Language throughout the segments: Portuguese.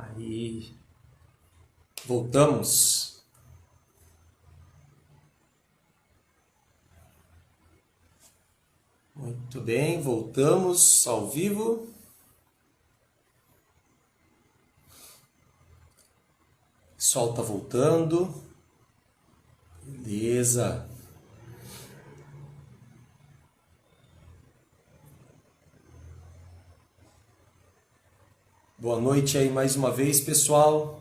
Aí, voltamos. Muito bem, voltamos ao vivo. O pessoal tá voltando. Beleza. Boa noite aí mais uma vez, pessoal.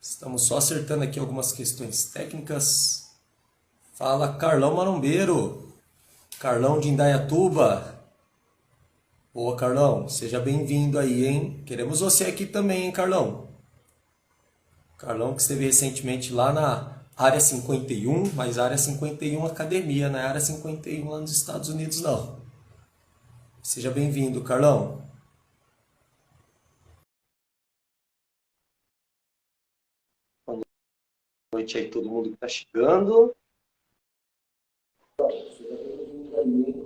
Estamos só acertando aqui algumas questões técnicas. Fala, Carlão Marombeiro. Carlão de Indaiatuba. Boa, Carlão. Seja bem-vindo aí, hein? Queremos você aqui também, hein, Carlão? Carlão que esteve recentemente lá na Área 51, mas Área 51 Academia, não é Área 51 lá nos Estados Unidos, não. Seja bem-vindo, Carlão. Boa noite aí todo mundo que está chegando.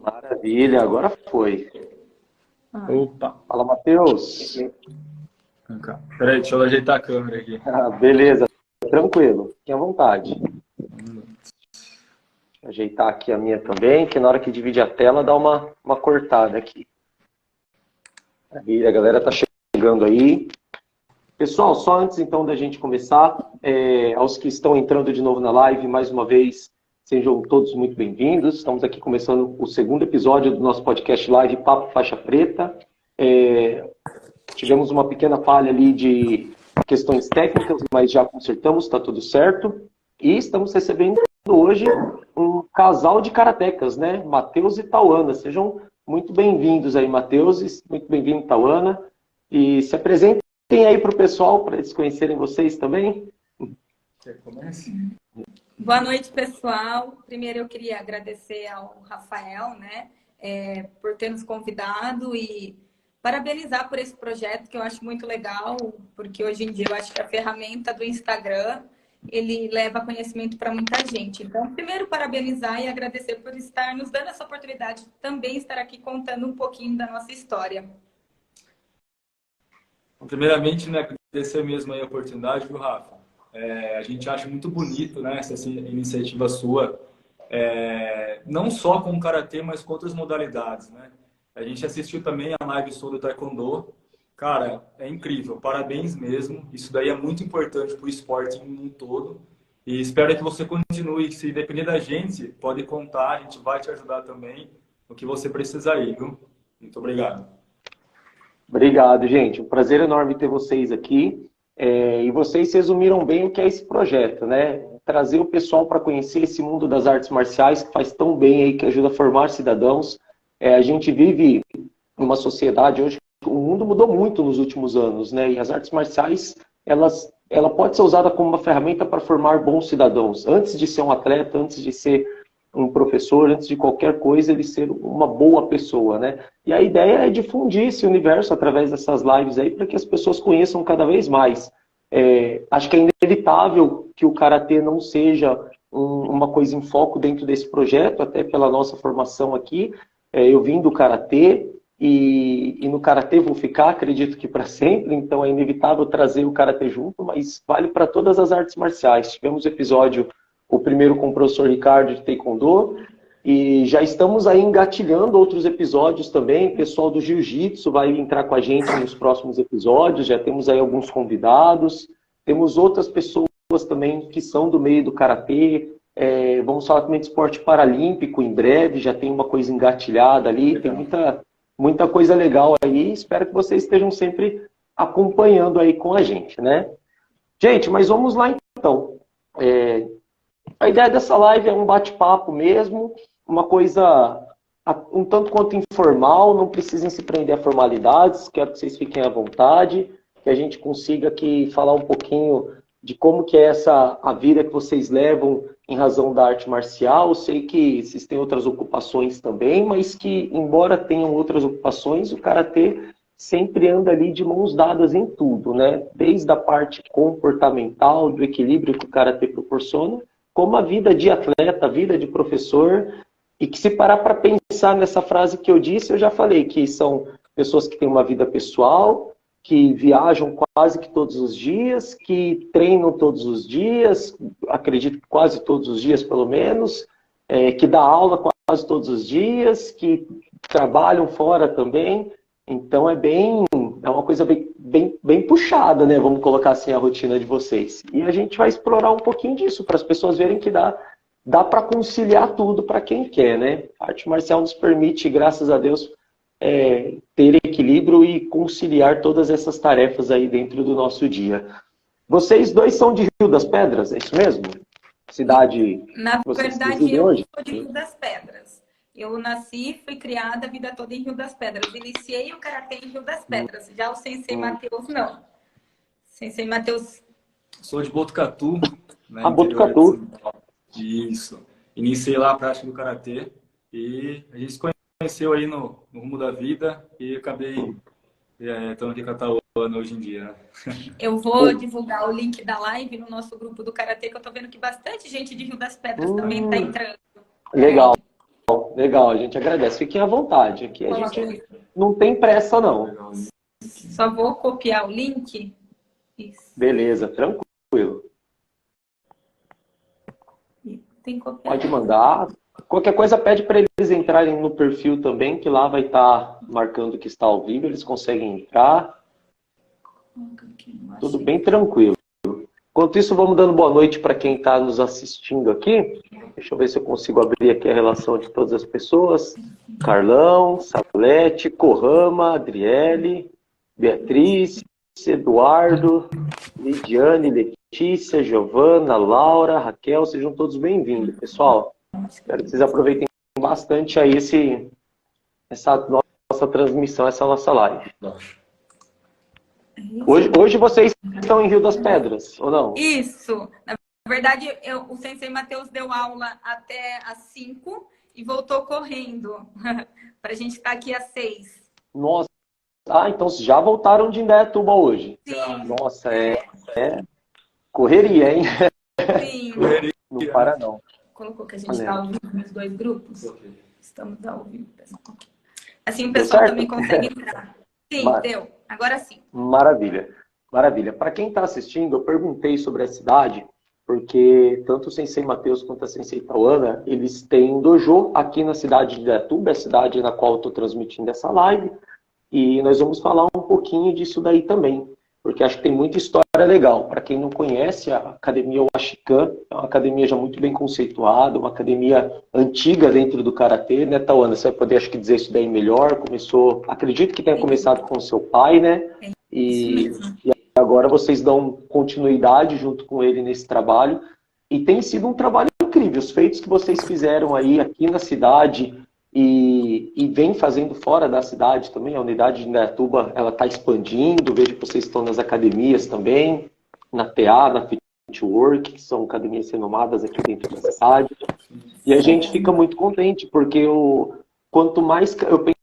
Maravilha, agora foi. Opa! Fala, Matheus. Peraí, deixa eu ajeitar a câmera aqui. Beleza, tranquilo, fique à vontade. Ajeitar aqui a minha também, que na hora que divide a tela dá uma cortada aqui. Maravilha, a galera tá chegando aí. Pessoal, só antes então da gente começar, aos que estão entrando de novo na live, mais uma vez, sejam todos muito bem-vindos. Estamos aqui começando o segundo episódio do nosso podcast live Papo Faixa Preta. Tivemos uma pequena falha ali de questões técnicas, mas já consertamos, está tudo certo. E estamos recebendo hoje um casal de karatecas, né? Matheus e Tauana. Sejam muito bem-vindos aí, Matheus, muito bem-vindo, Tauana. E se apresentem aí para o pessoal, para eles conhecerem vocês também. Quer que comece? Boa noite, pessoal. Primeiro eu queria agradecer ao Rafael, né, por ter nos convidado e parabenizar por esse projeto que eu acho muito legal, porque hoje em dia eu acho que a ferramenta do Instagram, ele leva conhecimento para muita gente. Então, primeiro parabenizar e agradecer por estar nos dando essa oportunidade de também estar aqui contando um pouquinho da nossa história. Primeiramente, né, agradecer mesmo aí a oportunidade, viu, Rafa? A gente acha muito bonito, né, essa iniciativa sua, não só com o Karatê, mas com outras modalidades, né? A gente assistiu também a live sobre o Taekwondo. Cara, é incrível, parabéns mesmo. Isso daí é muito importante para o esporte em um todo. E espero que você continue. Se depender da gente, pode contar, a gente vai te ajudar também no que você precisar aí, viu? Muito obrigado. Obrigado, gente. Um prazer enorme ter vocês aqui. E vocês resumiram bem o que é esse projeto, né? Trazer o pessoal para conhecer esse mundo das artes marciais que faz tão bem aí, que ajuda a formar cidadãos. A gente vive numa sociedade hoje, o mundo mudou muito nos últimos anos, né? E as artes marciais, ela pode ser usada como uma ferramenta para formar bons cidadãos. Antes de ser um atleta, antes de ser um professor, antes de qualquer coisa, ele ser uma boa pessoa, né? E a ideia é difundir esse universo através dessas lives aí, para que as pessoas conheçam cada vez mais. Acho que é inevitável que o Karatê não seja uma coisa em foco dentro desse projeto, até pela nossa formação aqui. Eu vim do Karatê e no Karatê vou ficar, acredito que para sempre, então é inevitável trazer o Karatê junto, mas vale para todas as artes marciais. Tivemos episódio, o primeiro com o professor Ricardo de Taekwondo, e já estamos aí engatilhando outros episódios também. O pessoal do Jiu-Jitsu vai entrar com a gente nos próximos episódios, já temos aí alguns convidados, temos outras pessoas também que são do meio do Karatê. Vamos falar também de esporte paralímpico em breve, já tem uma coisa engatilhada ali, tem muita coisa legal aí, espero que vocês estejam sempre acompanhando aí com a gente, né? Gente, mas vamos lá então. A ideia dessa live é um bate-papo mesmo, uma coisa um tanto quanto informal, não precisem se prender a formalidades, quero que vocês fiquem à vontade, que a gente consiga aqui falar um pouquinho de como que é a vida que vocês levam em razão da arte marcial. Eu sei que vocês têm outras ocupações também, mas que, embora tenham outras ocupações, o Karatê sempre anda ali de mãos dadas em tudo, né? Desde a parte comportamental, do equilíbrio que o Karatê proporciona, como a vida de atleta, a vida de professor, e que se parar para pensar nessa frase que eu disse, eu já falei que são pessoas que têm uma vida pessoal, que viajam quase que todos os dias, que treinam todos os dias, acredito que quase todos os dias pelo menos, que dá aula quase todos os dias, que trabalham fora também. Então é uma coisa bem puxada, né? Vamos colocar assim a rotina de vocês. E a gente vai explorar um pouquinho disso para as pessoas verem que dá para conciliar tudo para quem quer, né? A arte marcial nos permite, graças a Deus, ter equilíbrio e conciliar todas essas tarefas aí dentro do nosso dia. Vocês dois são de Rio das Pedras, é isso mesmo? Cidade Na que vocês verdade, residem eu hoje? sou de Rio das Pedras. Eu nasci e fui criada a vida toda em Rio das Pedras. Iniciei o Karatê em Rio das Pedras. Já o Sensei Matheus, não. Sensei Matheus... Sou de Botucatu, né, Ah, interior de Botucatu. São Paulo. Isso. Iniciei lá a prática do Karatê e a gente se conheceu aí no rumo da vida e acabei estando aqui com a Tawana hoje em dia, né? Eu vou divulgar o link da live no nosso grupo do Karatê, que eu tô vendo que bastante gente de Rio das Pedras também está entrando. Legal, legal, a gente agradece. Fiquem à vontade, aqui a gente não tem pressa não. Só vou copiar o link. Isso. Beleza, tranquilo. Tem que copiar. Pode mandar. Qualquer coisa pede para eles entrarem no perfil também, que lá vai estar marcando que está ao vivo, eles conseguem entrar. Tudo bem tranquilo. Enquanto isso, vamos dando boa noite para quem está nos assistindo aqui. Deixa eu ver se eu consigo abrir aqui a relação de todas as pessoas. Carlão, Salete, Corrama, Adriele, Beatriz, Eduardo, Lidiane, Letícia, Giovana, Laura, Raquel, sejam todos bem-vindos, pessoal. Espero que vocês aproveitem bastante aí essa nossa transmissão, essa nossa live. Hoje vocês estão em Rio das Pedras, ou não? Isso. Na verdade, o Sensei Matheus deu aula até às 5 e voltou correndo para a gente estar aqui às 6. Nossa. Ah, então já voltaram de Indaiatuba hoje. Sim. Nossa, correria, hein? Sim. Não para, não. Colocou que a gente está ao vivo nos dois grupos? Estamos ao vivo. Assim o pessoal certo? também consegue entrar. Sim, deu. Agora sim. Maravilha. Maravilha. Para quem está assistindo, eu perguntei sobre a cidade, porque tanto o Sensei Matheus quanto a Sensei Tawana, eles têm um dojo aqui na cidade de Indaiatuba, a cidade na qual eu estou transmitindo essa live, e nós vamos falar um pouquinho disso daí também, porque acho que tem muita história legal. Para quem não conhece, a Academia Washikan é uma academia já muito bem conceituada, uma academia antiga dentro do Karatê, né, Tawana? Você vai poder, acho que, dizer isso daí melhor. Acredito que tenha começado com o seu pai, né? E agora vocês dão continuidade junto com ele nesse trabalho. E tem sido um trabalho incrível. Os feitos que vocês fizeram aí aqui na cidade e vem fazendo fora da cidade também. A unidade de Indaiatuba, ela está expandindo. Vejo que vocês estão nas academias também, na TA, na Fitwork, que são academias renomadas aqui dentro da cidade. E a gente fica muito contente, porque eu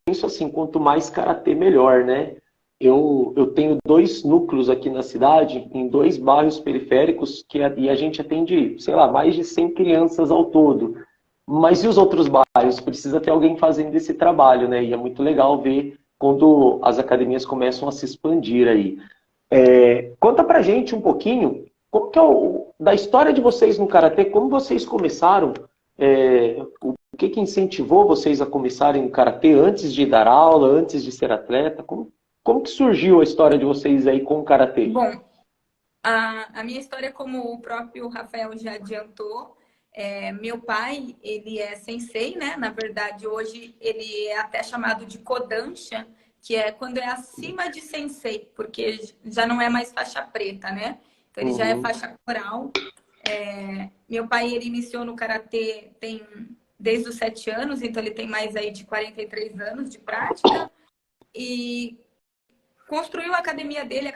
penso assim, quanto mais karatê, melhor, né? Eu tenho 2 núcleos aqui na cidade, em 2 bairros periféricos, e a gente atende, sei lá, mais de 100 crianças ao todo. Mas e os outros bairros? Precisa ter alguém fazendo esse trabalho, né? E é muito legal ver quando as academias começam a se expandir aí. Conta pra gente um pouquinho, como que da história de vocês no Karatê, como vocês começaram, o que incentivou vocês a começarem no Karatê antes de dar aula, antes de ser atleta? Como que surgiu a história de vocês aí com o Karatê? Bom, a minha história, como o próprio Rafael já adiantou, meu pai, ele é sensei, né? Na verdade, hoje ele é até chamado de Kodansha, que é quando é acima de sensei, porque já não é mais faixa preta, né? Então ele já é faixa coral. Meu pai, ele iniciou no Karatê desde os 7 anos, então ele tem mais aí de 43 anos de prática. E construiu a academia dele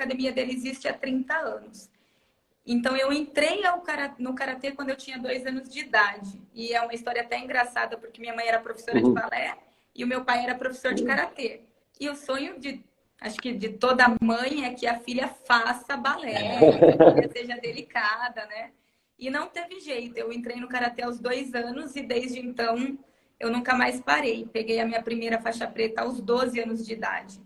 existe há 30 anos. Então, eu entrei no Karatê quando eu tinha 2 anos de idade. E é uma história até engraçada, porque minha mãe era professora de balé e o meu pai era professor de Karatê. E o sonho acho que de toda mãe é que a filha faça balé, que a filha seja delicada, né? E não teve jeito. Eu entrei no Karatê aos 2 anos e desde então eu nunca mais parei. Peguei a minha primeira faixa preta aos 12 anos de idade.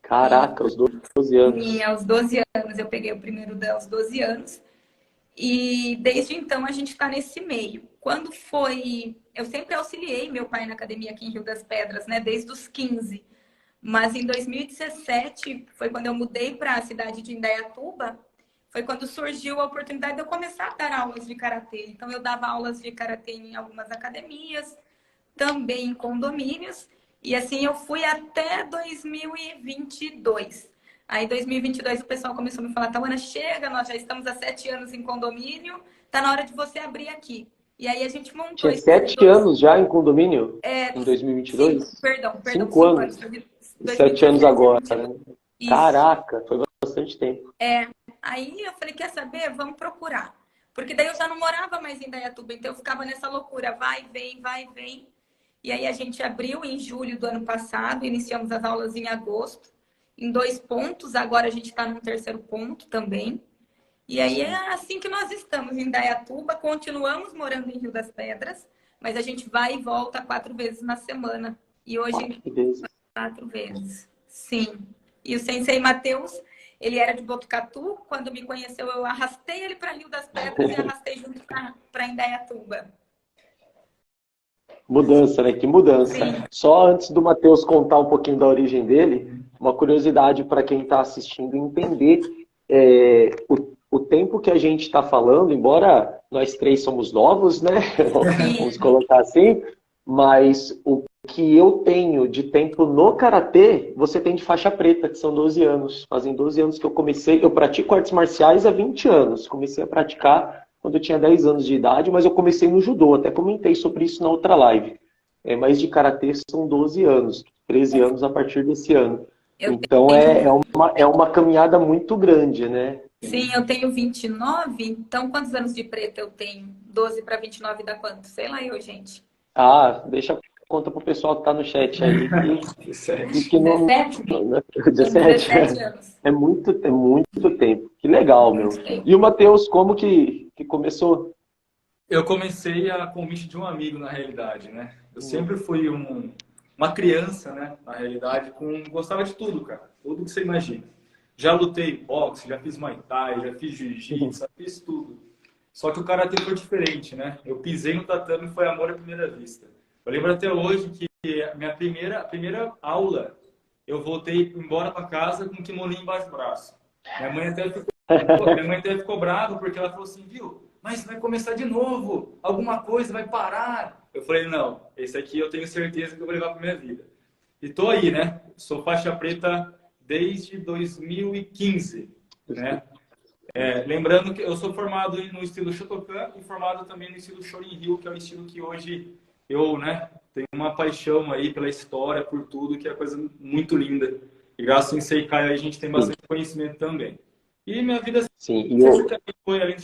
Caraca, aos 12 anos. E aos 12 anos, eu peguei o primeiro dan aos 12 anos. E desde então a gente está nesse meio. Quando foi... Eu sempre auxiliei meu pai na academia aqui em Rio das Pedras, né? Desde os 15. Mas em 2017, foi quando eu mudei para a cidade de Indaiatuba, foi quando surgiu a oportunidade de eu começar a dar aulas de karatê. Então eu dava aulas de karatê em algumas academias, também em condomínios. E assim eu fui até 2022. Aí, em 2022, o pessoal começou a me falar, Tauana, chega, nós já estamos há 7 anos em condomínio, tá na hora de você abrir aqui. E aí, a gente montou... Tinha 7 anos já em condomínio? Em 2022? Sim, perdão, 5 anos. 7 anos agora, né? Isso. Caraca, foi bastante tempo. Aí eu falei, quer saber? Vamos procurar. Porque daí eu já não morava mais em Indaiatuba, então eu ficava nessa loucura, vai, vem, vai, vem. E aí, a gente abriu em julho do ano passado, iniciamos as aulas em agosto, em 2 pontos, agora a gente está no 3º ponto também. E aí é assim que nós estamos em Indaiatuba, continuamos morando em Rio das Pedras, mas a gente vai e volta 4 vezes na semana. E hoje, 4 vezes. Sim. E o Sensei Matheus, ele era de Botucatu, quando me conheceu eu arrastei ele para Rio das Pedras e arrastei junto para Indaiatuba. Mudança, né? Que mudança. Sim. Só antes do Matheus contar um pouquinho da origem dele, uma curiosidade para quem está assistindo entender o tempo que a gente está falando, embora nós 3 somos novos, né? Vamos colocar assim, mas o que eu tenho de tempo no karatê, você tem de faixa preta, que são 12 anos. Fazem 12 anos que eu comecei, eu pratico artes marciais há 20 anos. Comecei a praticar quando eu tinha 10 anos de idade, mas eu comecei no judô, até comentei sobre isso na outra live. Mas de karatê são 12 anos, 13 anos a partir desse ano. Então é uma caminhada muito grande, né? Sim, eu tenho 29, então quantos anos de preta eu tenho? 12 para 29 dá quanto? Sei lá eu, gente. Deixa a conta pro pessoal que tá no chat aí. Que 17? 17 anos. É muito tempo. Que legal, meu. E o Matheus, como que começou? Eu comecei a convite de um amigo, na realidade, né? Eu sempre fui uma criança, né? Na realidade, gostava de tudo, cara. Tudo que você imagina. Já lutei boxe, já fiz Muay Thai, já fiz jiu-jitsu, já fiz tudo. Só que o karatê foi diferente, né? Eu pisei no tatame e foi amor à primeira vista. Eu lembro até hoje que a minha primeira aula, eu voltei embora para casa com um kimoninho embaixo do braço. Minha mãe até ficou brava porque ela falou assim, viu? Mas vai começar de novo, alguma coisa vai parar. Eu falei, não, esse aqui eu tenho certeza que eu vou levar para minha vida. E tô aí, né? Sou faixa preta desde 2015, né? Lembrando que eu sou formado no estilo Shotokan e formado também no estilo Shorin-ryu, que é o estilo que hoje eu, né, tenho uma paixão aí pela história, por tudo, que é coisa muito linda. E graças ao Sensei Kai a gente tem bastante conhecimento também. E minha vida sempre foi ali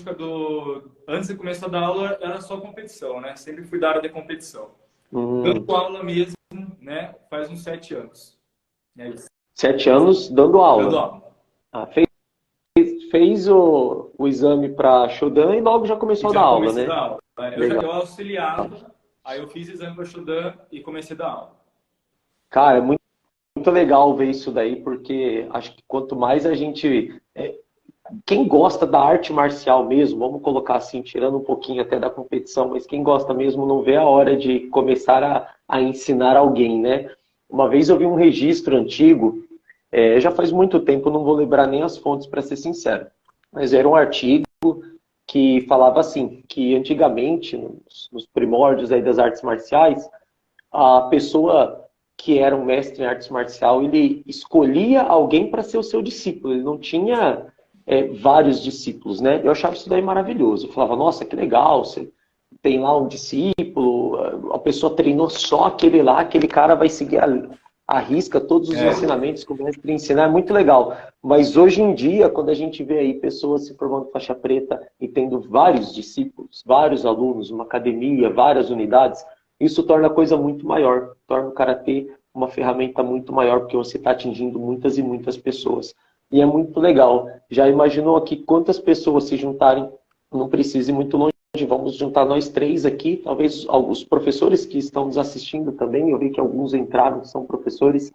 antes de começar a dar aula, era só competição, né? Sempre fui da área de competição. Dando aula mesmo, né? Faz uns 7 anos. 7 anos dando aula. Dando aula. Fez o exame para Shodan e logo já começou a dar aula, né? Eu auxiliava, aí eu fiz exame para Shodan e comecei a dar aula. Cara, é muito legal ver isso daí, porque acho que quanto mais a gente... Quem gosta da arte marcial mesmo, vamos colocar assim, tirando um pouquinho até da competição, mas quem gosta mesmo não vê a hora de começar a ensinar alguém, né? Uma vez eu vi um registro antigo, já faz muito tempo, não vou lembrar nem as fontes para ser sincero, mas era um artigo que falava assim, que antigamente, nos primórdios aí das artes marciais, a pessoa que era um mestre em artes marcial, ele escolhia alguém para ser o seu discípulo, ele não tinha vários discípulos, né? Eu achava isso daí maravilhoso, eu falava, nossa, que legal, você tem lá um discípulo, a pessoa treinou só aquele lá, aquele cara vai seguir a risca todos os ensinamentos que o mestre ensina, é muito legal. Mas hoje em dia, quando a gente vê aí pessoas se formando faixa preta e tendo vários discípulos, vários alunos, uma academia, várias unidades, isso torna a coisa muito maior, torna o karatê uma ferramenta muito maior, porque você está atingindo muitas e muitas pessoas. E é muito legal. Já imaginou aqui quantas pessoas se juntarem, não precisa ir muito longe vamos juntar nós três aqui, talvez alguns professores que estão nos assistindo também, eu vi que alguns entraram, são professores.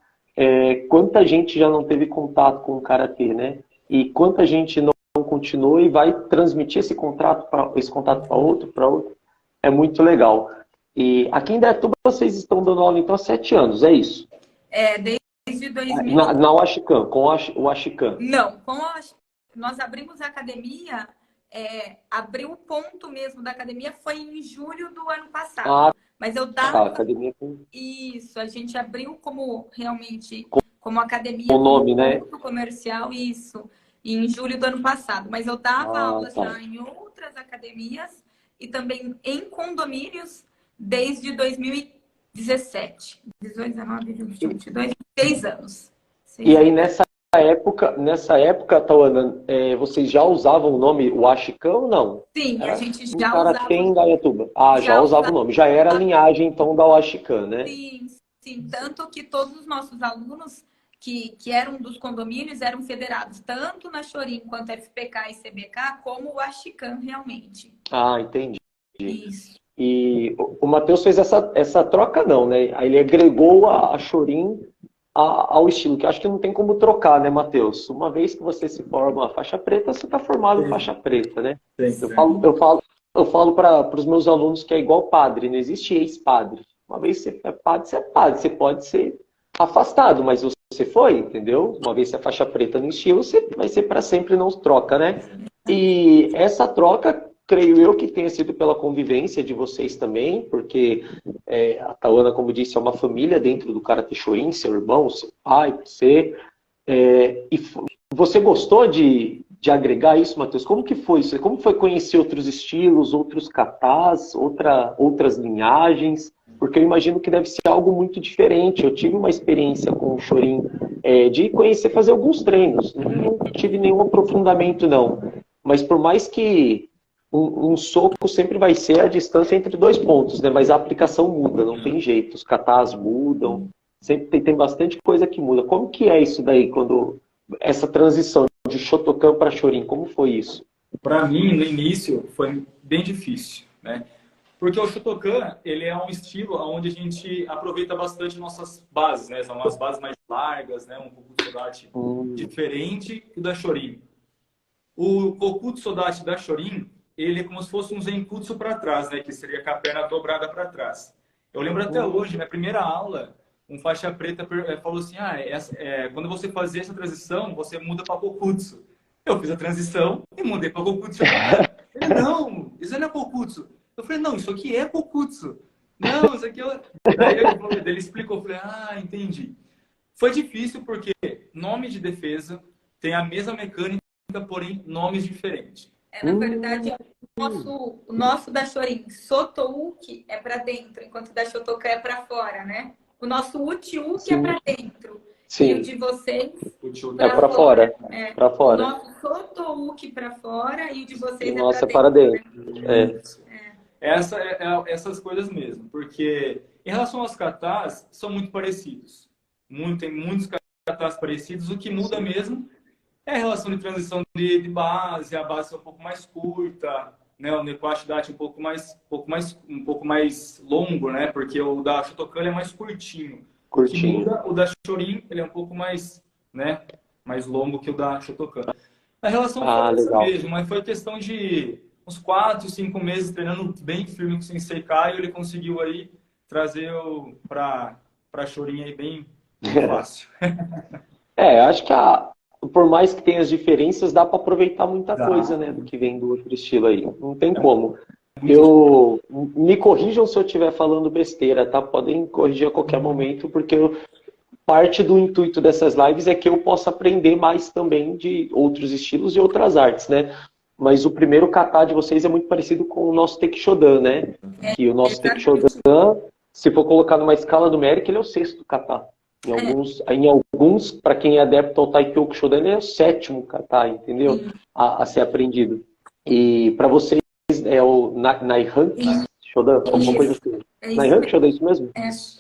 Quanta gente já não teve contato com o Karatê, né? E quanta gente não continua e vai transmitir esse contato para outro. É muito legal. E aqui em Dayatuba vocês estão dando aula então há 7 anos, é isso? Desde 2000. Na Washikan, com o Washikan. Não, nós abrimos a academia, abriu o ponto mesmo da academia foi em julho do ano passado. Mas eu dava... a academia com... Isso, a gente abriu como realmente, como academia, o nome, como né? ponto comercial, isso, em julho do ano passado. Mas eu dava aulas já em outras academias e também em condomínios desde 2017. 18, 19, 20, 22, 6 anos. E aí, nessa época, Tauana, vocês já usavam o nome Washikan ou não? Sim, a gente já usava. Karatê em Dayatuba. Já usava o nome. Já era a linhagem, então, da Washikan, né? Sim. Tanto que todos os nossos alunos que eram dos condomínios eram federados, tanto na Chorin quanto FPK e CBK, como o Washikan, realmente. Entendi. Isso. E o Matheus fez essa troca, não, né? Aí ele agregou a Chorin ao estilo, que eu acho que não tem como trocar, né, Matheus? Uma vez que você se forma faixa preta, você está formado em faixa preta, né? Sim. Eu falo para os meus alunos que é igual padre, não existe ex-padre. Uma vez que você é padre, você é padre. Você pode ser afastado, mas você foi, entendeu? Uma vez que você é faixa preta no estilo, você vai ser para sempre, não troca, né? E essa troca, creio eu que tenha sido pela convivência de vocês também, porque a Tauana, como disse, é uma família dentro do Karatê Chorin, seu irmão, seu pai, você. E você gostou de agregar isso, Matheus? Como que foi isso? Como foi conhecer outros estilos, outros katas, outras linhagens? Porque eu imagino que deve ser algo muito diferente. Eu tive uma experiência com o Chorin de conhecer, fazer alguns treinos. Não tive nenhum aprofundamento, não. Mas por mais que um soco sempre vai ser a distância entre 2 pontos, né? Mas a aplicação muda, não tem jeito. Os katas mudam, sempre tem bastante coisa que muda. Como que é isso daí, essa transição de Shotokan para Chorin, como foi isso? Para mim, no início, foi bem difícil, né? Porque o Shotokan, ele é um estilo onde a gente aproveita bastante nossas bases, né? São umas bases mais largas, né? Um Kokutsu Sodachi diferente do da Chorin. O Kokutsu Sodachi da Chorin, ele é como se fosse um Zenkutsu para trás, né? Que seria com a perna dobrada para trás. Eu lembro até hoje, minha primeira aula, um faixa preta falou assim, quando você fazer essa transição, você muda para Kokutsu. Eu fiz a transição e mudei para Kokutsu. Ele, não, isso não é Kokutsu. Eu falei, não, isso aqui é Kokutsu. Não, isso aqui é... Daí ele explicou, eu falei, entendi. Foi difícil porque nome de defesa tem a mesma mecânica, porém nomes diferentes. Na verdade, o nosso da Chorin, Sotouki é para dentro, enquanto o da Shotokan é para fora, né? O nosso Uchi-Uki é para dentro. Sim. E o de vocês é para fora. Para fora. O nosso Sotouki para fora e o de vocês é para dentro. Né? Essas coisas mesmo. Porque em relação aos katas, são muito parecidos. Tem muitos katas parecidos. O que muda mesmo é a relação de transição de base, a base é um pouco mais curta, né? O Nekoashidachi um pouco mais longo, né? Porque o da Shotokan é mais curtinho. O da Chorin, ele é um pouco mais, né? Mais longo que o da Shotokan. A relação foi essa mesmo, mas foi questão de uns 4, 5 meses treinando bem firme com o Sensei Caio, ele conseguiu aí trazer para Chorin aí bem fácil. Acho que por mais que tenha as diferenças, dá para aproveitar muita coisa, né, do que vem do outro estilo aí. Não tem como. Me corrijam se eu estiver falando besteira, tá? Podem corrigir a qualquer momento, porque parte do intuito dessas lives é que eu possa aprender mais também de outros estilos e outras artes, né? Mas o primeiro kata de vocês é muito parecido com o nosso Tekishodan, né? Que o nosso Tekishodan, se for colocar numa escala numérica, ele é o 6º kata. Em alguns, para quem é adepto ao Taikyoku Shodan, ele é o 7º kata, entendeu? A ser aprendido. E para vocês é o Naihanki Shodan, alguma coisa assim. Naihanki Shodan, é isso mesmo?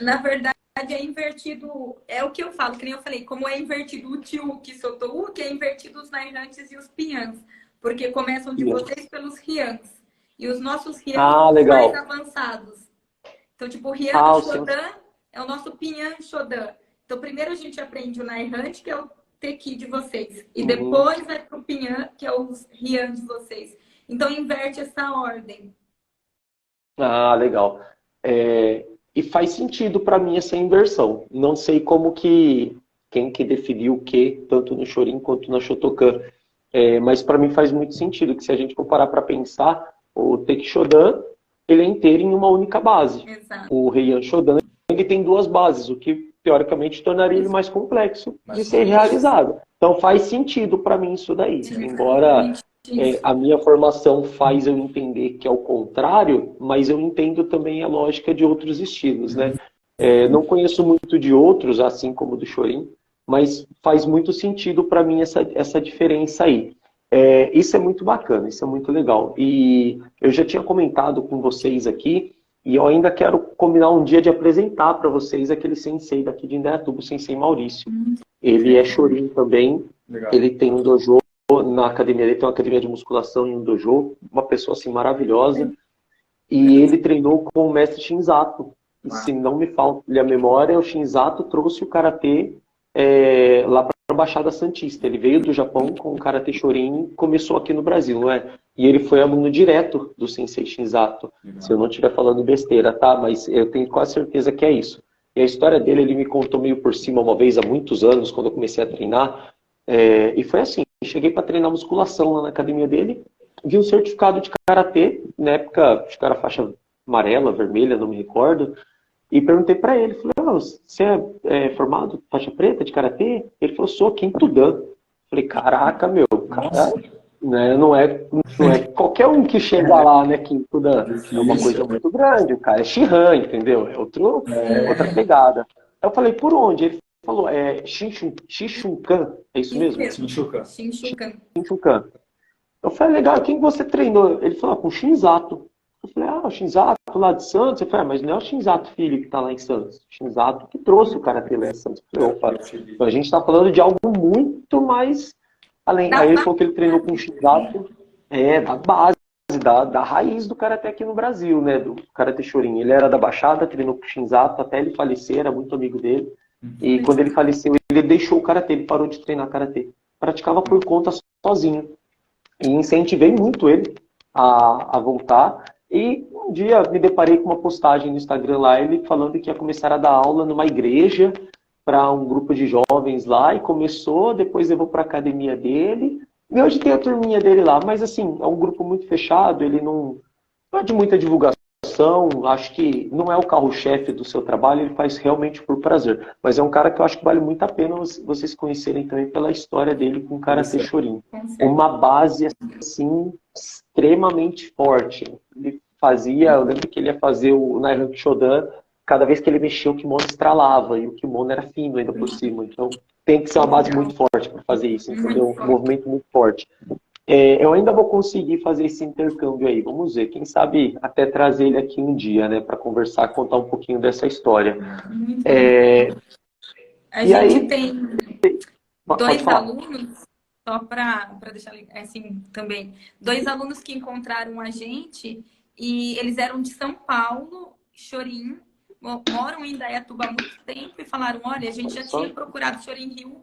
Na verdade, é invertido, é o que eu falo, que nem eu falei, como é invertido o Uchi-Uki, Sotouki, é invertido os Naihanks e os Pyans, porque começam de vocês pelos Hyans. e os nossos Hyans Ah, são os mais legal. avançados. Então, tipo, o Hyan Ah, do o seu... Shodan é o nosso Pinhan Shodan. Então, primeiro a gente aprende o Naihand, que é o Teki de vocês. E Uhum. depois vai para o Pinhan, que é os Hyan de vocês. Então, inverte essa ordem. Ah, legal. É, e faz sentido para mim essa inversão. Não sei como que quem que definiu o que, tanto no Chorin quanto na Shotokan. É, mas para mim faz muito sentido que se a gente for parar para pensar, o Teki-Shodan, ele é inteiro em uma única base. Exato. O Heian Shodan, ele tem duas bases, o que teoricamente tornaria ele mais complexo de ser realizado. Então faz sentido para mim isso daí. Embora Exatamente isso. a minha formação faz eu entender que é o contrário, mas eu entendo também a lógica de outros estilos, né? É, não conheço muito de outros, assim como do Chorin, mas faz muito sentido para mim essa diferença aí. É, isso é muito bacana, isso é muito legal. E eu já tinha comentado com vocês aqui, e eu ainda quero combinar um dia de apresentar para vocês aquele sensei daqui de Indaiatuba, o sensei Maurício. Ele é Chorin também, Legal. ele tem um dojo na academia, ele tem uma academia de musculação e um dojo, uma pessoa assim maravilhosa. E ele treinou com o mestre Shinzato. E se não me falha a memória, o Shinzato trouxe o karatê lá para a Baixada Santista. Ele veio do Japão com o karatê Shorin e começou aqui no Brasil, não é? E ele foi aluno direto do Sensei Shinzato. Se eu não estiver falando besteira, tá? Mas eu tenho quase certeza que é isso. E a história dele, ele me contou meio por cima uma vez, há muitos anos, quando eu comecei a treinar. E foi assim, cheguei para treinar musculação lá na academia dele, vi um certificado de karatê, na época, acho que era faixa amarela, vermelha, não me recordo, e perguntei para ele, falei, você é formado faixa preta de karatê? Ele falou, sou Kentudan. Falei, caraca, meu, cara, né, não é qualquer um que chega lá, né, Kentudan. É uma coisa muito grande, o cara é Shihan, entendeu? É outra pegada. Aí eu falei, por onde? Ele falou, Shinshunkan, é isso Isso mesmo? mesmo. Shinchuka. Shinshukan. Shinshunkan. Eu falei, legal, quem você treinou? Ele falou, com o Shinzato. Eu falei, o Shinzato lá de Santos? Eu falei, mas não é o Shinzato filho que está lá em Santos. O Shinzato que trouxe o karatê lá em Santos. Eu falei, opa, então a gente está falando de algo muito mais além. Aí ele falou que ele treinou com o Shinzato, da base, da raiz do karatê aqui no Brasil, né? Do karatê Chorin. Ele era da Baixada, treinou com o Shinzato até ele falecer, era muito amigo dele. E quando ele faleceu, ele deixou o karatê, ele parou de treinar karatê. Praticava por conta sozinho. E incentivei muito ele a voltar. E um dia me deparei com uma postagem no Instagram lá, ele falando que ia começar a dar aula numa igreja para um grupo de jovens lá, e começou, depois levou para a academia dele, e hoje tem a turminha dele lá, mas assim, é um grupo muito fechado, ele não é de muita divulgação, acho que não é o carro-chefe do seu trabalho, ele faz realmente por prazer. Mas é um cara que eu acho que vale muito a pena vocês conhecerem também pela história dele com o Karatê Chorin. Uma base, assim, extremamente forte. Ele fazia, eu lembro que ele ia fazer o Naihan Shodan, cada vez que ele mexia o kimono estralava, e o kimono era fino ainda por cima. Então tem que ser uma base muito forte para fazer isso, entendeu? Um movimento muito forte. Eu ainda vou conseguir fazer esse intercâmbio aí, vamos ver. Quem sabe até trazer ele aqui um dia, né, para conversar, contar um pouquinho dessa história. A E gente aí, tem pode dois falar. alunos, só para deixar assim também, dois alunos que encontraram a gente e eles eram de São Paulo, Chorim, moram em Indaiatuba há muito tempo e falaram, olha, a gente já tinha procurado Chorim Rio,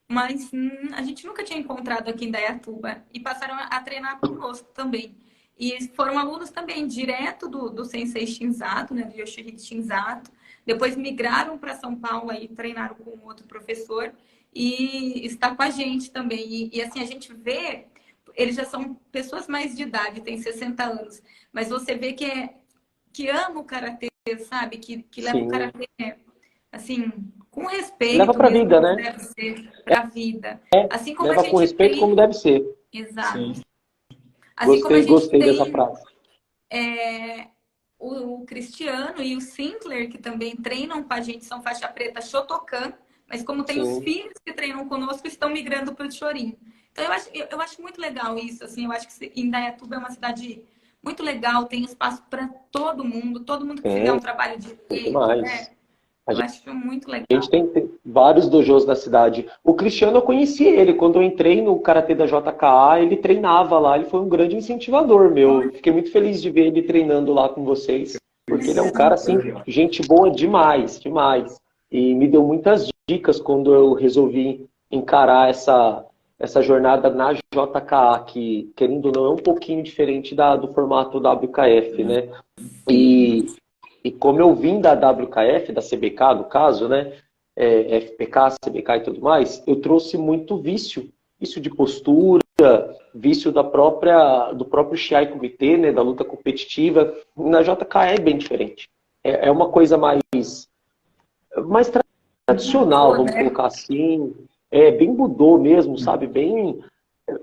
mas a gente nunca tinha encontrado aqui em Indaiatuba e passaram a treinar conosco também. E foram alunos também direto do Sensei Shinzato, né, do Yoshihide Shinzato. Depois migraram para São Paulo e treinaram com outro professor e está com a gente também. E assim, a gente vê, eles já são pessoas mais de idade, têm 60 anos, mas você vê que ama o karatê, sabe? Que leva o karatê, assim, com respeito Leva pra mesmo, vida, como né? deve ser, para a vida. Assim como a Leva com gente respeito como tem. deve ser. Exato. Sim. Assim como a gente Gostei dessa tem frase. o Cristiano e o Sinclair, que também treinam com a gente, são faixa preta Shotokan, mas como tem os filhos que treinam conosco, estão migrando para o Chorin. Então, eu acho muito legal isso. Assim, eu acho que Indaiatuba é uma cidade muito legal, tem espaço para todo mundo que fizer um trabalho de jeito, né? A Eu acho muito legal. gente tem vários dojos na cidade. O Cristiano, eu conheci ele. Quando eu entrei no Karatê da JKA, ele treinava lá. Ele foi um grande incentivador meu. Fiquei muito feliz de ver ele treinando lá com vocês. Porque ele é um cara, assim, gente boa demais, demais. E me deu muitas dicas quando eu resolvi encarar essa jornada na JKA, que, querendo ou não, é um pouquinho diferente do formato WKF, né? E como eu vim da WKF, da CBK, no caso, né? FPK, CBK e tudo mais, eu trouxe muito vício de postura, vício do próprio Shiai Comitê, né? Da luta competitiva. Na JKA é bem diferente. É uma coisa mais tradicional, vamos colocar assim. É bem budô mesmo, sabe? Bem.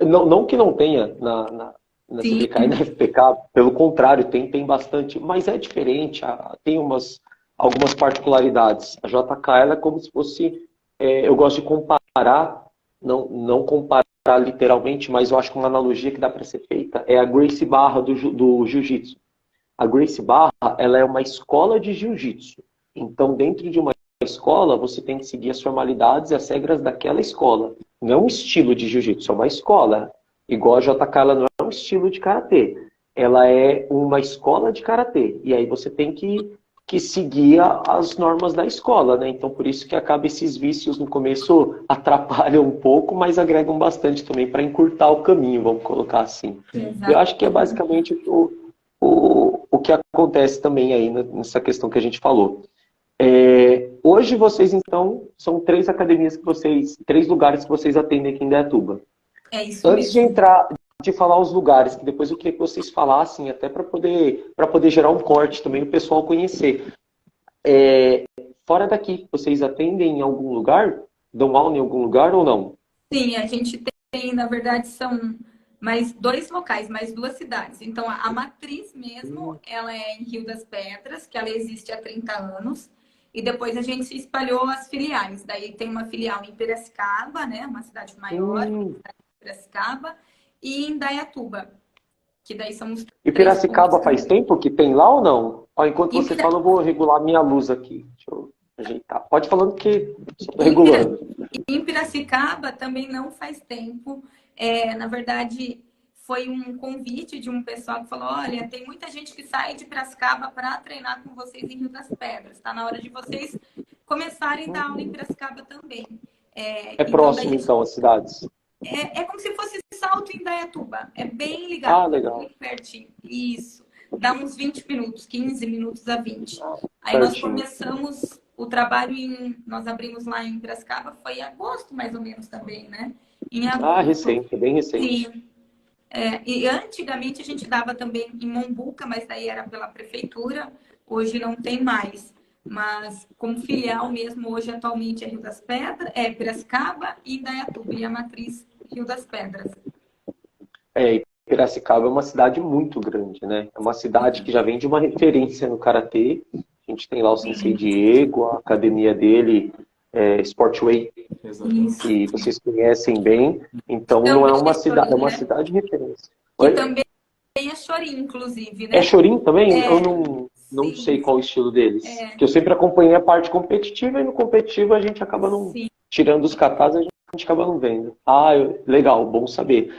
Não que não tenha na Sim. CBK e na FPK, pelo contrário, tem bastante, mas é diferente, tem algumas particularidades. A JK ela é como se fosse, eu gosto de comparar, não comparar literalmente, mas eu acho que uma analogia que dá para ser feita é a Gracie Barra do Jiu-Jitsu. A Gracie Barra ela é uma escola de Jiu-Jitsu. Então, dentro de uma escola, você tem que seguir as formalidades e as regras daquela escola. Não é um estilo de jiu-jitsu, é uma escola. Igual a JK, ela não é um estilo de karatê. Ela é uma escola de karatê. E aí você tem que seguir as normas da escola, né? Então, por isso que acaba esses vícios no começo atrapalham um pouco, mas agregam bastante também para encurtar o caminho, vamos colocar assim. Exato. Eu acho que é basicamente o que acontece também aí nessa questão que a gente falou. Hoje vocês, então, são 3 academias que 3 lugares que vocês atendem aqui em Indaiatuba. É isso Antes mesmo. de falar os lugares, que depois eu queria que vocês falassem, até para poder gerar um corte também, o pessoal conhecer. Fora daqui, vocês atendem em algum lugar? Dão aula em algum lugar ou não? Sim, a gente tem, na verdade, são mais 2 locais, mais 2 cidades. Então, a matriz mesmo, ela é em Rio das Pedras, que ela existe há 30 anos. E depois a gente se espalhou as filiais. Daí tem uma filial em Piracicaba, né? Uma cidade maior, Piracicaba, e em Indaiatuba, que daí são os 3 E Piracicaba pontos faz também. tempo que tem lá ou não? Ó, enquanto Em você Pira- fala, eu vou regular minha luz aqui. Deixa eu ajeitar. Pode ir falando que estou em Pira- regulando. Em Piracicaba também não faz tempo. Na verdade, foi um convite de um pessoal que falou: olha, tem muita gente que sai de Piracicaba para treinar com vocês em Rio das Pedras. Está na hora de vocês começarem a dar aula em Piracicaba também. Então, Próximo, daí, então, as cidades. é como se fosse Salto em Indaiatuba. É bem ligado, Ah, legal. bem pertinho. Isso. Dá uns 20 minutos, 15 minutos a 20. Aí nós Pertinho. começamos o trabalho nós abrimos lá em Piracicaba, foi em agosto mais ou menos também, né? Em agosto. Recente, bem recente. Sim. E antigamente a gente dava também em Mombuca, mas daí era pela prefeitura, hoje não tem mais. Mas como filial mesmo, hoje atualmente é Rio das Pedras, Piracicaba e Indaiatuba, e a matriz Rio das Pedras. Piracicaba é uma cidade muito grande, né? É uma cidade que já vem de uma referência no karatê. A gente tem lá o Sensei Diego, a academia dele, Sportway, que vocês conhecem bem. Então não é uma cidade, é uma cidade de referência. Que também é Chorim, inclusive, né? É Chorim também? Eu não sei qual o estilo deles. Porque eu sempre acompanhei a parte competitiva e no competitivo a gente acaba não tirando os katas, a gente acaba não vendo. Legal, bom saber.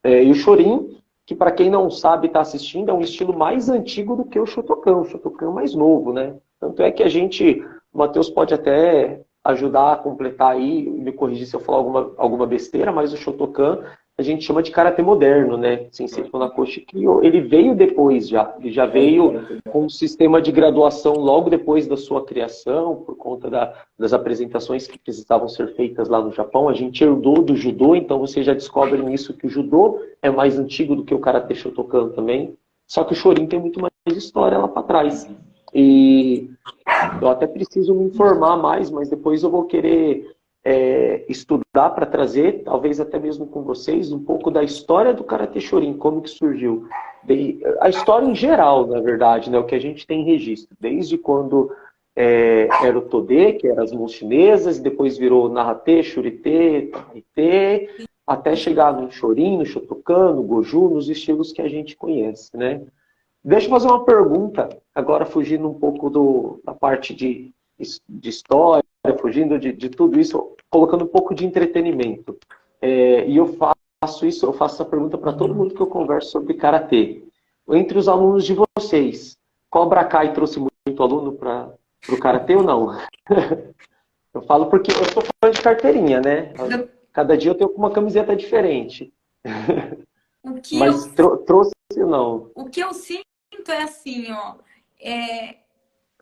E o Chorim, que para quem não sabe está assistindo, é um estilo mais antigo do que o Shotokan. O Shotokan é mais novo, né? Tanto é que o Matheus pode até ajudar a completar aí, me corrigir se eu falar alguma besteira, mas o Shotokan a gente chama de karatê moderno, né? Sensei Funakoshi criou. Ele veio depois já. Ele já veio com um sistema de graduação logo depois da sua criação, por conta das apresentações que precisavam ser feitas lá no Japão. A gente herdou do judô, então você já descobre nisso que o judô é mais antigo do que o karatê Shotokan também. Só que o Chorin tem muito mais história lá para trás. E eu até preciso me informar mais, mas depois eu vou querer estudar para trazer, talvez até mesmo com vocês, um pouco da história do Karatê Chorin, como que surgiu. A história em geral, na verdade, né, o que a gente tem em registro, desde quando era o Todê, que eram as mãos chinesas, depois virou Narate, Shurite, Taite, até chegar no Chorin, no Shotokan, no Goju, nos estilos que a gente conhece, né? Deixa eu fazer uma pergunta, agora fugindo um pouco da parte de de história, fugindo de tudo isso, colocando um pouco de entretenimento. E eu faço essa pergunta para todo mundo que eu converso sobre karatê. Entre os alunos de vocês, Cobra Kai trouxe muito aluno para o karatê ou não? Eu falo porque eu sou fã de carteirinha, né? Cada dia eu tenho uma camiseta diferente. Mas trouxe ou não? O que eu sinto é assim, ó.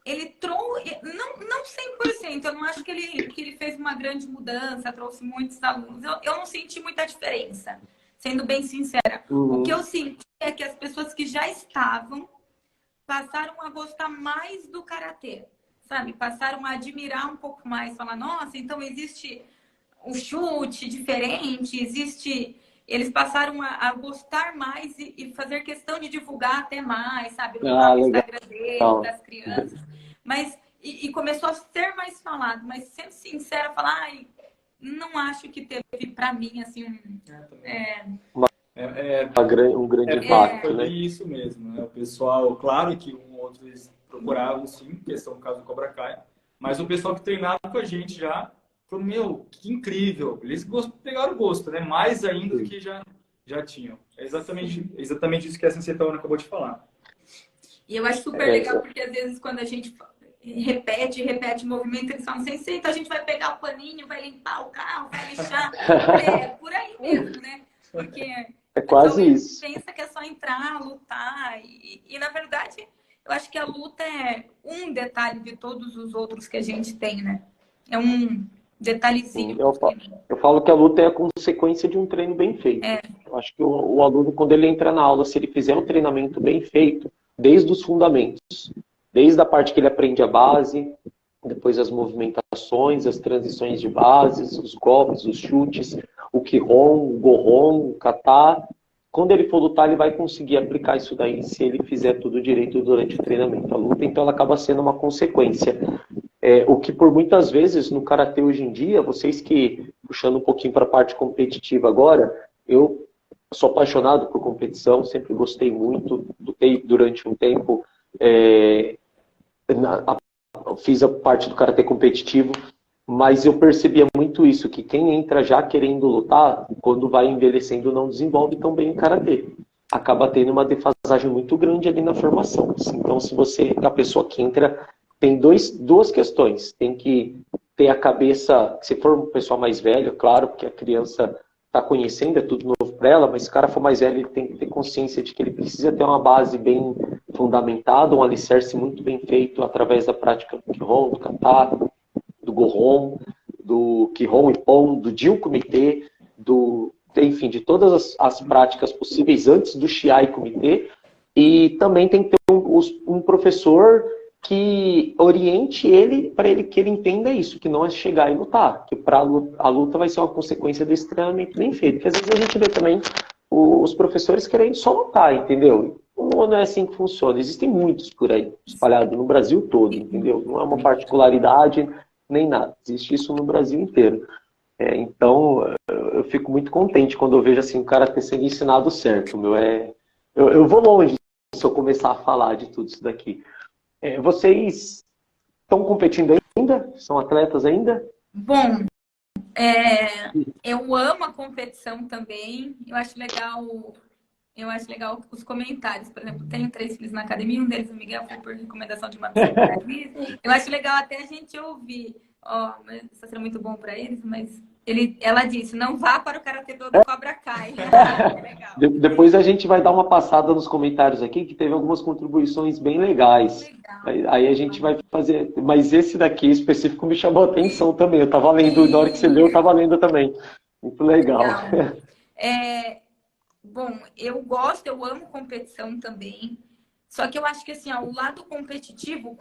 Ele trouxe, não 100%, eu não acho que ele fez uma grande mudança, trouxe muitos alunos. Eu não senti muita diferença, sendo bem sincera. O que eu senti é que as pessoas que já estavam passaram a gostar mais do karatê, sabe? Passaram a admirar um pouco mais, falar, nossa, então existe um chute diferente, existe... Eles passaram a gostar mais e fazer questão de divulgar até mais, sabe? No Instagram deles, das crianças. Mas, e começou a ser mais falado. Mas, sendo sincera, falar, não acho que teve, para mim, assim, um grande impacto, né? Foi isso mesmo, né? O pessoal, claro que um ou outro eles procuravam, sim, questão do caso do Cobra Kai, mas o pessoal que treinava com a gente já falou, meu, que incrível. Eles pegaram o gosto, né? Mais ainda do que já tinham. É exatamente isso que a Sensei Taona acabou de falar. E eu acho super legal, porque às vezes quando a gente repete o movimento, eles falam, Sensei, então a gente vai pegar o paninho, vai limpar o carro, vai lixar. É por aí mesmo, né? Porque é quase isso. Pensa que é só entrar, lutar. E na verdade, eu acho que a luta é um detalhe de todos os outros que a gente tem, né? É um detalhezinho. Eu falo que a luta é a consequência de um treino bem feito. Eu acho que o aluno, quando ele entra na aula, se ele fizer um treinamento bem feito, desde os fundamentos, desde a parte que ele aprende a base, depois as movimentações, as transições de bases, os golpes, os chutes, o Kihon, o Gohon, o Kata. Quando ele for lutar, ele vai conseguir aplicar isso daí se ele fizer tudo direito durante o treinamento. A luta, então, ela acaba sendo uma consequência. O que por muitas vezes no karatê hoje em dia, vocês que, puxando um pouquinho para a parte competitiva agora, eu sou apaixonado por competição, sempre gostei muito, lutei durante um tempo, fiz a parte do karatê competitivo, mas eu percebia muito isso, que quem entra já querendo lutar, quando vai envelhecendo não desenvolve tão bem o karatê. Acaba tendo uma defasagem muito grande ali na formação. Então, se você, a pessoa que entra, tem duas questões. Tem que ter a cabeça, se for um pessoal mais velho, claro, porque a criança está conhecendo, é tudo novo para ela, mas se o cara for mais velho, ele tem que ter consciência de que ele precisa ter uma base bem fundamentada, um alicerce muito bem feito através da prática do Kihon, do Kata, do Gohon, do Kihon Ippon, do Jin Kumite, enfim, de todas as práticas possíveis antes do Shiai Kumite, e também tem que ter um professor que oriente ele, para ele que ele entenda isso, que não é chegar e lutar, que a luta vai ser uma consequência desse treinamento bem feito, porque às vezes a gente vê também os professores querendo só lutar, entendeu? Não é assim que funciona, existem muitos por aí, espalhados no Brasil todo, entendeu? Não é uma particularidade nem nada, existe isso no Brasil inteiro. Então, eu fico muito contente quando eu vejo assim, o cara ter sido ensinado certo, meu. Eu vou longe se eu começar a falar de tudo isso daqui. Vocês estão competindo ainda? São atletas ainda? Bom, eu amo a competição também. Eu acho legal os comentários. Por exemplo, tenho 3 filhos na academia, um deles, o Miguel, foi por recomendação de uma psicanalista. Eu acho legal até a gente ouvir. Mas isso vai ser muito bom para eles, mas ela disse, não vá para o karatê do Cobra Kai. Legal. Depois a gente vai dar uma passada nos comentários aqui, que teve algumas contribuições bem legais. Aí a gente vai fazer... Mas esse daqui específico me chamou a atenção também. Eu estava lendo, na hora que você leu, eu estava lendo também. Muito legal. Bom, eu amo competição também. Só que eu acho que assim, o lado competitivo,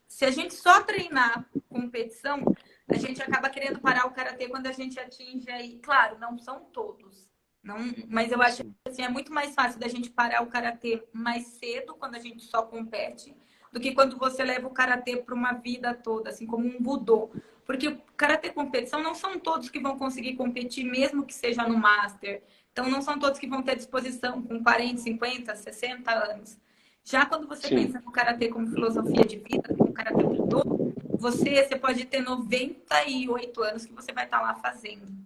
se a gente só treinar competição, a gente acaba querendo parar o karatê quando a gente atinge aí. Claro, não são todos. Mas eu acho que assim, é muito mais fácil da gente parar o karatê mais cedo, quando a gente só compete, do que quando você leva o karatê para uma vida toda, assim como um budô. Porque o karatê competição não são todos que vão conseguir competir, mesmo que seja no Master. Então, não são todos que vão ter disposição com 40, 50, 60 anos. Já quando você Sim. pensa no karatê como filosofia de vida, como karatê judô, você pode ter 98 anos que você vai estar lá fazendo.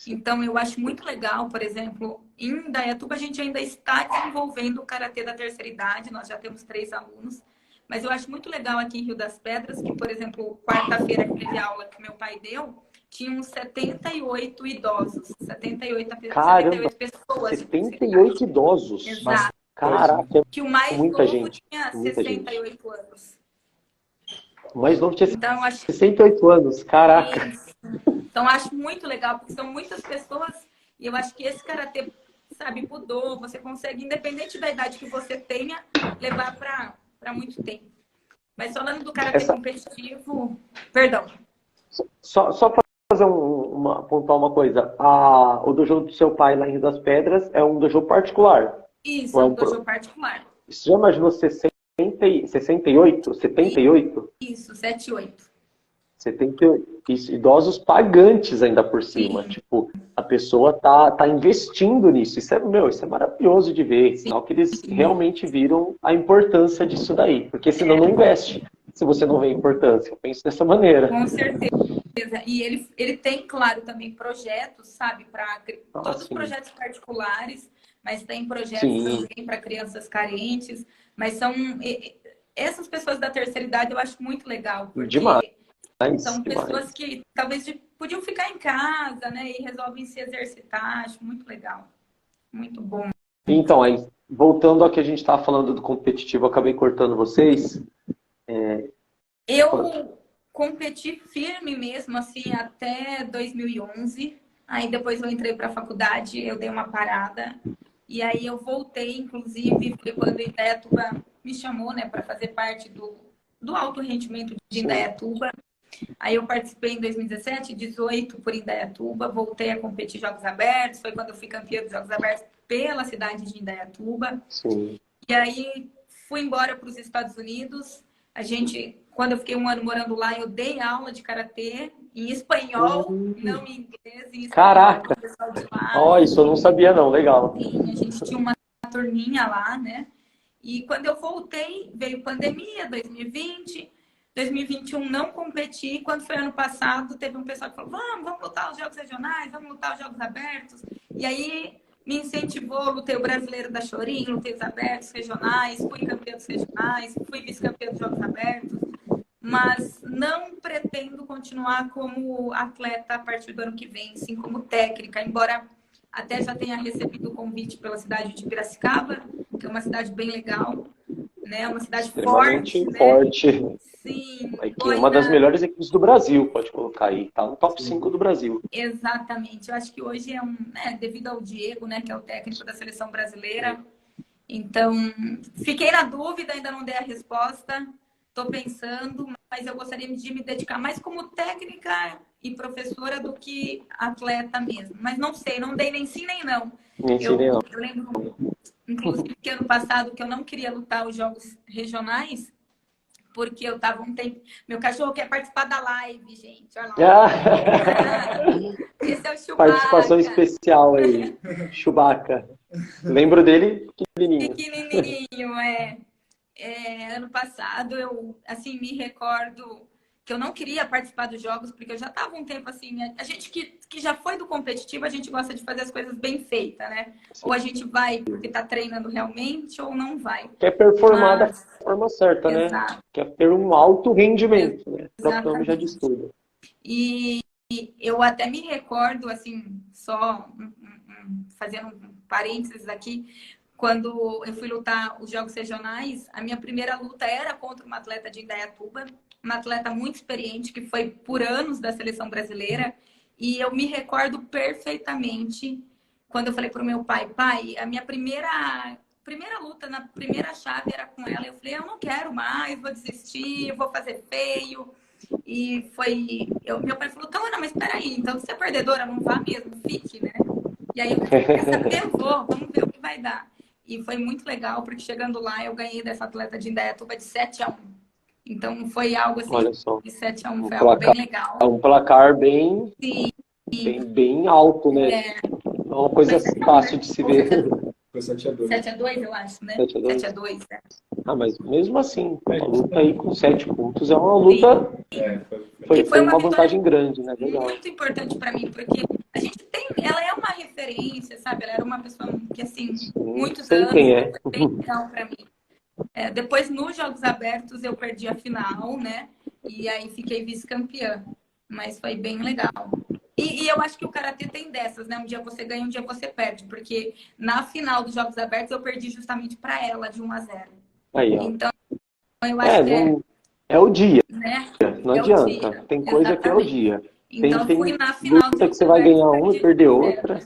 Então, eu acho muito legal, por exemplo, em Indaiatuba a gente ainda está desenvolvendo o karatê da terceira idade, nós já temos 3 alunos, mas eu acho muito legal aqui em Rio das Pedras que, por exemplo, quarta-feira que teve aula que meu pai deu, tinham 78 idosos, Caramba, 78 pessoas de terceira idade. 78 idosos. Exato. Caraca, Que o mais muita novo gente. tinha Muita gente. 68 anos. O mais novo tinha Então, eu acho 68 anos. Caraca. isso. Então, acho muito legal, porque são muitas pessoas, e eu acho que esse karatê, sabe, mudou. Você consegue, independente da idade que você tenha, levar para muito tempo. Mas falando do karatê competitivo, perdão. Só para fazer pontuar uma coisa. O dojo do seu pai lá em Rio das Pedras é um dojo particular. Isso, é um dojo particular. Você já imaginou 68? 78? Isso, 78. 78. Idosos pagantes ainda por cima. Sim. Tipo, a pessoa tá investindo nisso. Isso é maravilhoso de ver. Sinal que eles realmente viram a importância disso daí. Porque senão não investe. Se você não vê a importância. Eu penso dessa maneira. Com certeza. E ele tem, claro, também projetos, sabe, para todos os projetos particulares, mas tem projetos também para crianças carentes. Mas são essas pessoas da terceira idade eu acho muito legal. Porque demais. São pessoas que talvez podiam ficar em casa, né? E resolvem se exercitar. Acho muito legal. Muito bom. Então, aí, voltando ao que a gente estava falando do competitivo, eu acabei cortando vocês. Eu competi firme mesmo, assim, até 2011. Aí depois eu entrei para a faculdade, eu dei uma parada. E aí eu voltei, inclusive, foi quando Indaiatuba me chamou, né? Para fazer parte do alto rendimento de Indaiatuba. Aí eu participei em 2017, 2018 por Indaiatuba, voltei a competir Jogos Abertos, foi quando eu fui campeã dos Jogos Abertos pela cidade de Indaiatuba. Sim. E aí fui embora para os Estados Unidos. Quando eu fiquei 1 ano morando lá, eu dei aula de karatê em espanhol, não em inglês, em espanhol. Caraca! Pessoal de lá. Ó, isso eu não sabia não, legal. Sim, a gente tinha uma turminha lá, né? E quando eu voltei, veio pandemia, 2020... 2021 não competi. Quando foi ano passado, teve um pessoal que falou: vamos lutar os Jogos Regionais, vamos lutar os Jogos Abertos. E aí me incentivou, lutei o Brasileiro da Chorinho, lutei os Abertos Regionais, fui campeã dos Regionais, fui vice-campeã dos Jogos Abertos. Mas não pretendo continuar como atleta a partir do ano que vem, sim como técnica, embora até já tenha recebido o convite pela cidade de Piracicaba, que é uma cidade bem legal, né? Uma cidade forte, forte. Sim. É uma das melhores equipes do Brasil, pode colocar aí. Tá no top 5 do Brasil. Exatamente. Eu acho que hoje devido ao Diego, né, que é o técnico da seleção brasileira. Então, fiquei na dúvida, ainda não dei a resposta. Estou pensando, mas eu gostaria de me dedicar mais como técnica e professora do que atleta mesmo. Mas não sei, não dei nem sim nem não. Eu lembro, inclusive, que ano passado que eu não queria lutar os Jogos Regionais, porque eu tava um tempo... Meu cachorro quer participar da live, gente. Olha lá. Esse é o Chewbacca. Participação especial aí. Chewbacca. Lembro dele pequenininho. Pequenininho, ano passado, eu, assim, me recordo que eu não queria participar dos jogos, porque eu já tava um tempo assim... A gente que já foi do competitivo, a gente gosta de fazer as coisas bem feitas, né? Ou a gente vai porque tá treinando realmente, ou não vai. Quer performar da forma certa, né? Quer ter um alto rendimento, né? O próprio nome já diz tudo. E eu até me recordo, assim, só fazendo um parênteses aqui, quando eu fui lutar os Jogos Regionais, a minha primeira luta era contra uma atleta de Indaiatuba, uma atleta muito experiente, que foi por anos da seleção brasileira. E eu me recordo perfeitamente quando eu falei para o meu pai: pai, a minha primeira luta, na primeira chave era com ela. Eu falei: eu não quero mais, vou desistir, vou fazer feio. E foi... meu pai falou: Ana, mas peraí, então você é perdedora, não vá mesmo, fique, né? E aí eu falei: quer saber? Eu vou, vamos ver o que vai dar. E foi muito legal, porque chegando lá, eu ganhei dessa atleta de Indaiatuba de 7-1. Então foi algo assim, de 7-1, foi algo bem legal. É um placar bem alto, né? É uma coisa fácil de se ver. Foi 7-2. 7-2, eu acho, né? 7-2. 7-2, Ah, mas mesmo assim, uma luta aí com 7 pontos é uma luta. Foi uma vantagem grande, né? Legal. Muito importante para mim, porque a gente tem, ela é uma referência, sabe? Ela era uma pessoa que, assim, muitos sei anos, quem é. foi bem legal para mim. Depois, nos Jogos Abertos, eu perdi a final, né? E aí fiquei vice-campeã. Mas foi bem legal. E eu acho que o Karatê tem dessas, né? Um dia você ganha, um dia você perde. Porque na final dos Jogos Abertos, eu perdi justamente para ela, de 1-0. Aí, ó. Então, eu acho que é o dia, né? não É adianta. dia. Tem coisa Exatamente. que é o dia. Então, tem fui na final luta que você vai ganhar uma e perder outra.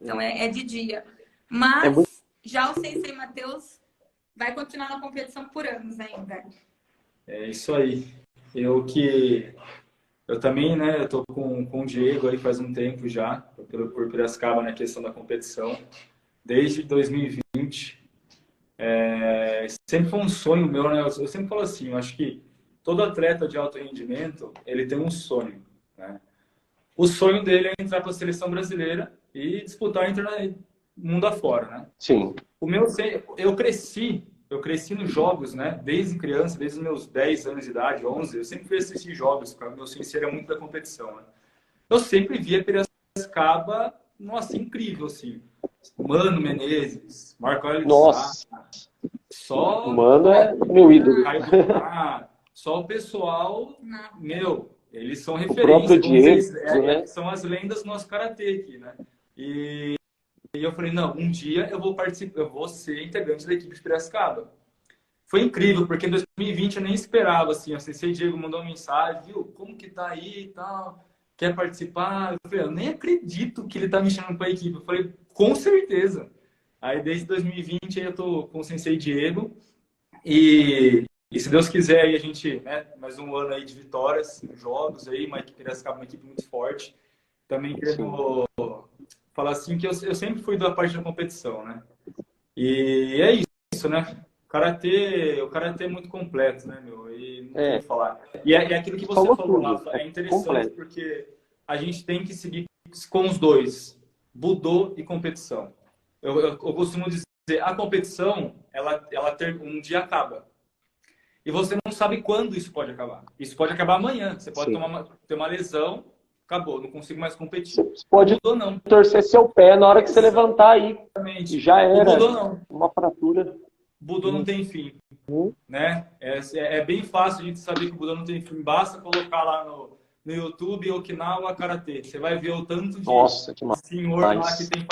Então, é de dia. Mas já o Sensei Matheus vai continuar na competição por anos ainda. É isso aí. Eu também, né, eu tô com o Diego aí faz um tempo já, por Piracicaba na questão da competição, desde 2020. Sempre foi um sonho meu, né? Eu sempre falo assim, eu acho que todo atleta de alto rendimento, ele tem um sonho, né? O sonho dele é entrar para a seleção brasileira e disputar mundo afora, né? Sim. O meu, eu cresci nos jogos, né? Desde criança, desde os meus 10 anos de idade, 11, eu sempre fui assistir jogos, porque meu sonho era muito da competição, né? Eu sempre via Piracicaba, nossa, incrível, assim. Mano Menezes, Marco Aurélio Nossa. Só Mano é meu ídolo. Só o pessoal, meu, eles são O próprio referência, Diego, né? são as lendas do nosso karatê aqui, né? E eu falei, não, um dia eu vou participar, eu vou ser integrante da equipe de Piracicaba. Foi incrível, porque em 2020 eu nem esperava, assim, o Sensei Diego mandou uma mensagem, viu, como que tá aí e tal, quer participar? Eu falei, eu nem acredito que ele tá me chamando para a equipe. Eu falei, com certeza. Aí desde 2020 eu tô com o Sensei Diego e se Deus quiser aí a gente, né, mais um ano aí de vitórias, jogos aí, uma equipe Piracicaba, uma equipe muito forte. Também querendo falar assim que eu sempre fui da parte da competição, né? E é isso, né? O karatê é muito completo, né, meu? E não tem o que falar. E é aquilo que você falou, Rafa, é interessante porque a gente tem que seguir com os dois, Budô e competição. Eu costumo dizer, a competição, ela um dia acaba. E você não sabe quando isso pode acabar. Isso pode acabar amanhã. Você pode ter uma lesão, acabou, não consigo mais competir. Você pode torcer seu pé na hora que você levantar aí. Exatamente. Já era. O Budô não. Uma fratura. O Budô não tem fim. Né? É bem fácil a gente saber que o Budô não tem fim. Basta colocar lá no YouTube Okinawa Karatê. Você vai ver o tanto de senhor lá que tem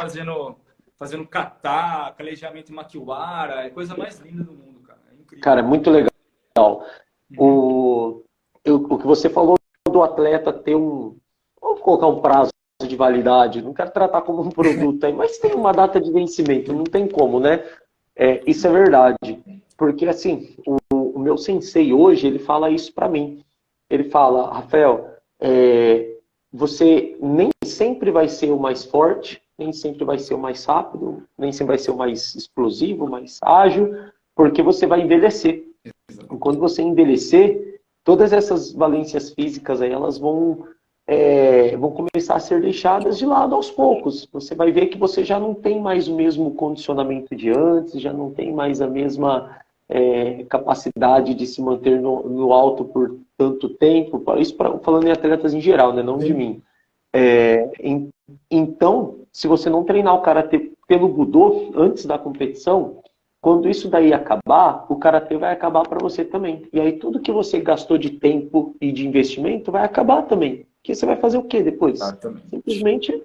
fazendo kata, calejamento em makiwara. É a coisa mais linda do mundo, cara. É incrível. Cara, é muito legal. O que você falou do atleta ter vamos colocar um prazo de validade, não quero tratar como um produto aí, mas tem uma data de vencimento, não tem como, né? Isso é verdade. Porque, assim, o meu sensei hoje, ele fala isso pra mim. Ele fala, Rafael, você nem sempre vai ser o mais forte, nem sempre vai ser o mais rápido, nem sempre vai ser o mais explosivo, o mais ágil, porque você vai envelhecer. E quando você envelhecer, todas essas valências físicas aí, elas vão começar a ser deixadas de lado aos poucos. Você vai ver que você já não tem mais o mesmo condicionamento de antes, já não tem mais a mesma capacidade de se manter no alto por tanto tempo. Isso falando em atletas em geral, né? Não de mim. Então, se você não treinar o karatê pelo Budô antes da competição, quando isso daí acabar, o karatê vai acabar para você também. E aí tudo que você gastou de tempo e de investimento vai acabar também. Porque você vai fazer o quê depois? Simplesmente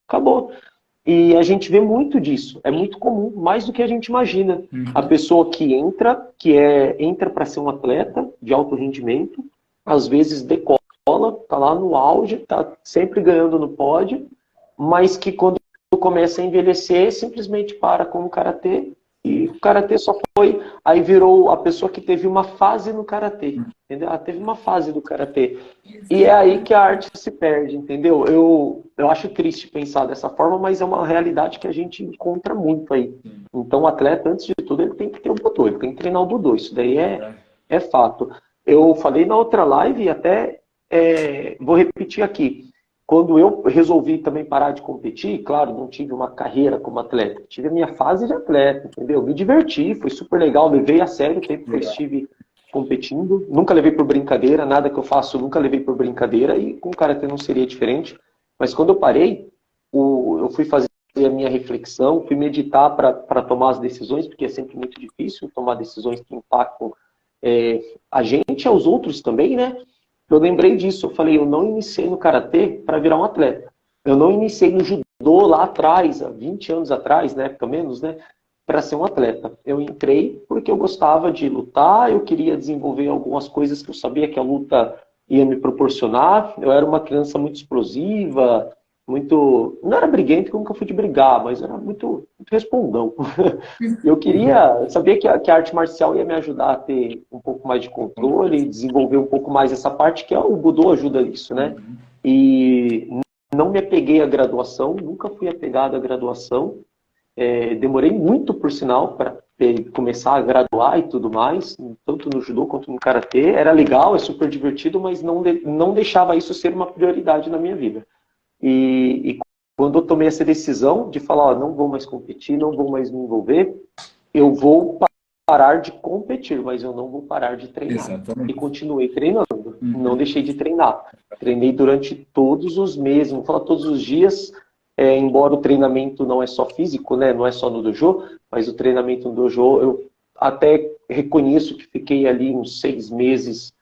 acabou. E a gente vê muito disso. É muito comum, mais do que a gente imagina. A pessoa que entra para ser um atleta de alto rendimento, às vezes decola, tá lá no auge, tá sempre ganhando no pódio, mas que quando começa a envelhecer, simplesmente para com o karatê. E o karatê só foi, aí virou a pessoa que teve uma fase no karatê, entendeu? Ela teve uma fase do karatê. E é aí que a arte se perde, entendeu? Eu acho triste pensar dessa forma, mas é uma realidade que a gente encontra muito aí. Então o atleta, antes de tudo, ele tem que ter o Budô, ele tem que treinar o Budô, isso daí é fato. Eu falei na outra live e até vou repetir aqui. quando eu resolvi também parar de competir, claro, não tive uma carreira como atleta, tive a minha fase de atleta, entendeu? Me diverti, foi super legal, levei a sério o tempo que eu estive competindo, nunca levei por brincadeira, nada que eu faço eu nunca levei por brincadeira, e com o karatê não seria diferente. Mas quando eu parei, eu fui fazer a minha reflexão, fui meditar para tomar as decisões, porque é sempre muito difícil tomar decisões que impactam a gente e aos outros também, né? Eu lembrei disso, eu falei, eu não iniciei no karatê para virar um atleta. Eu não iniciei no judô lá atrás, há 20 anos atrás, na época menos, né? Para ser um atleta. Eu entrei porque eu gostava de lutar, eu queria desenvolver algumas coisas que eu sabia que a luta ia me proporcionar. Eu era uma criança muito explosiva, muito... Não era briguento, porque eu nunca fui de brigar, mas era muito respondão. Eu queria... Sabia que a arte marcial ia me ajudar a ter um pouco mais de controle, desenvolver um pouco mais essa parte, que o Budô ajuda nisso, né? E não me apeguei à graduação, nunca fui apegado à graduação. Demorei muito, por sinal, para começar a graduar e tudo mais, tanto no judô quanto no karatê. Era legal, é super divertido, mas não deixava isso ser uma prioridade na minha vida. E quando eu tomei essa decisão de falar, ó, não vou mais competir, não vou mais me envolver, eu vou parar de competir, mas eu não vou parar de treinar. Exatamente. E continuei treinando, não deixei de treinar. Treinei durante todos os meses, não falo todos os dias, embora o treinamento não é só físico, né, não é só no dojo, mas o treinamento no dojo, eu até reconheço que fiquei ali uns 6 meses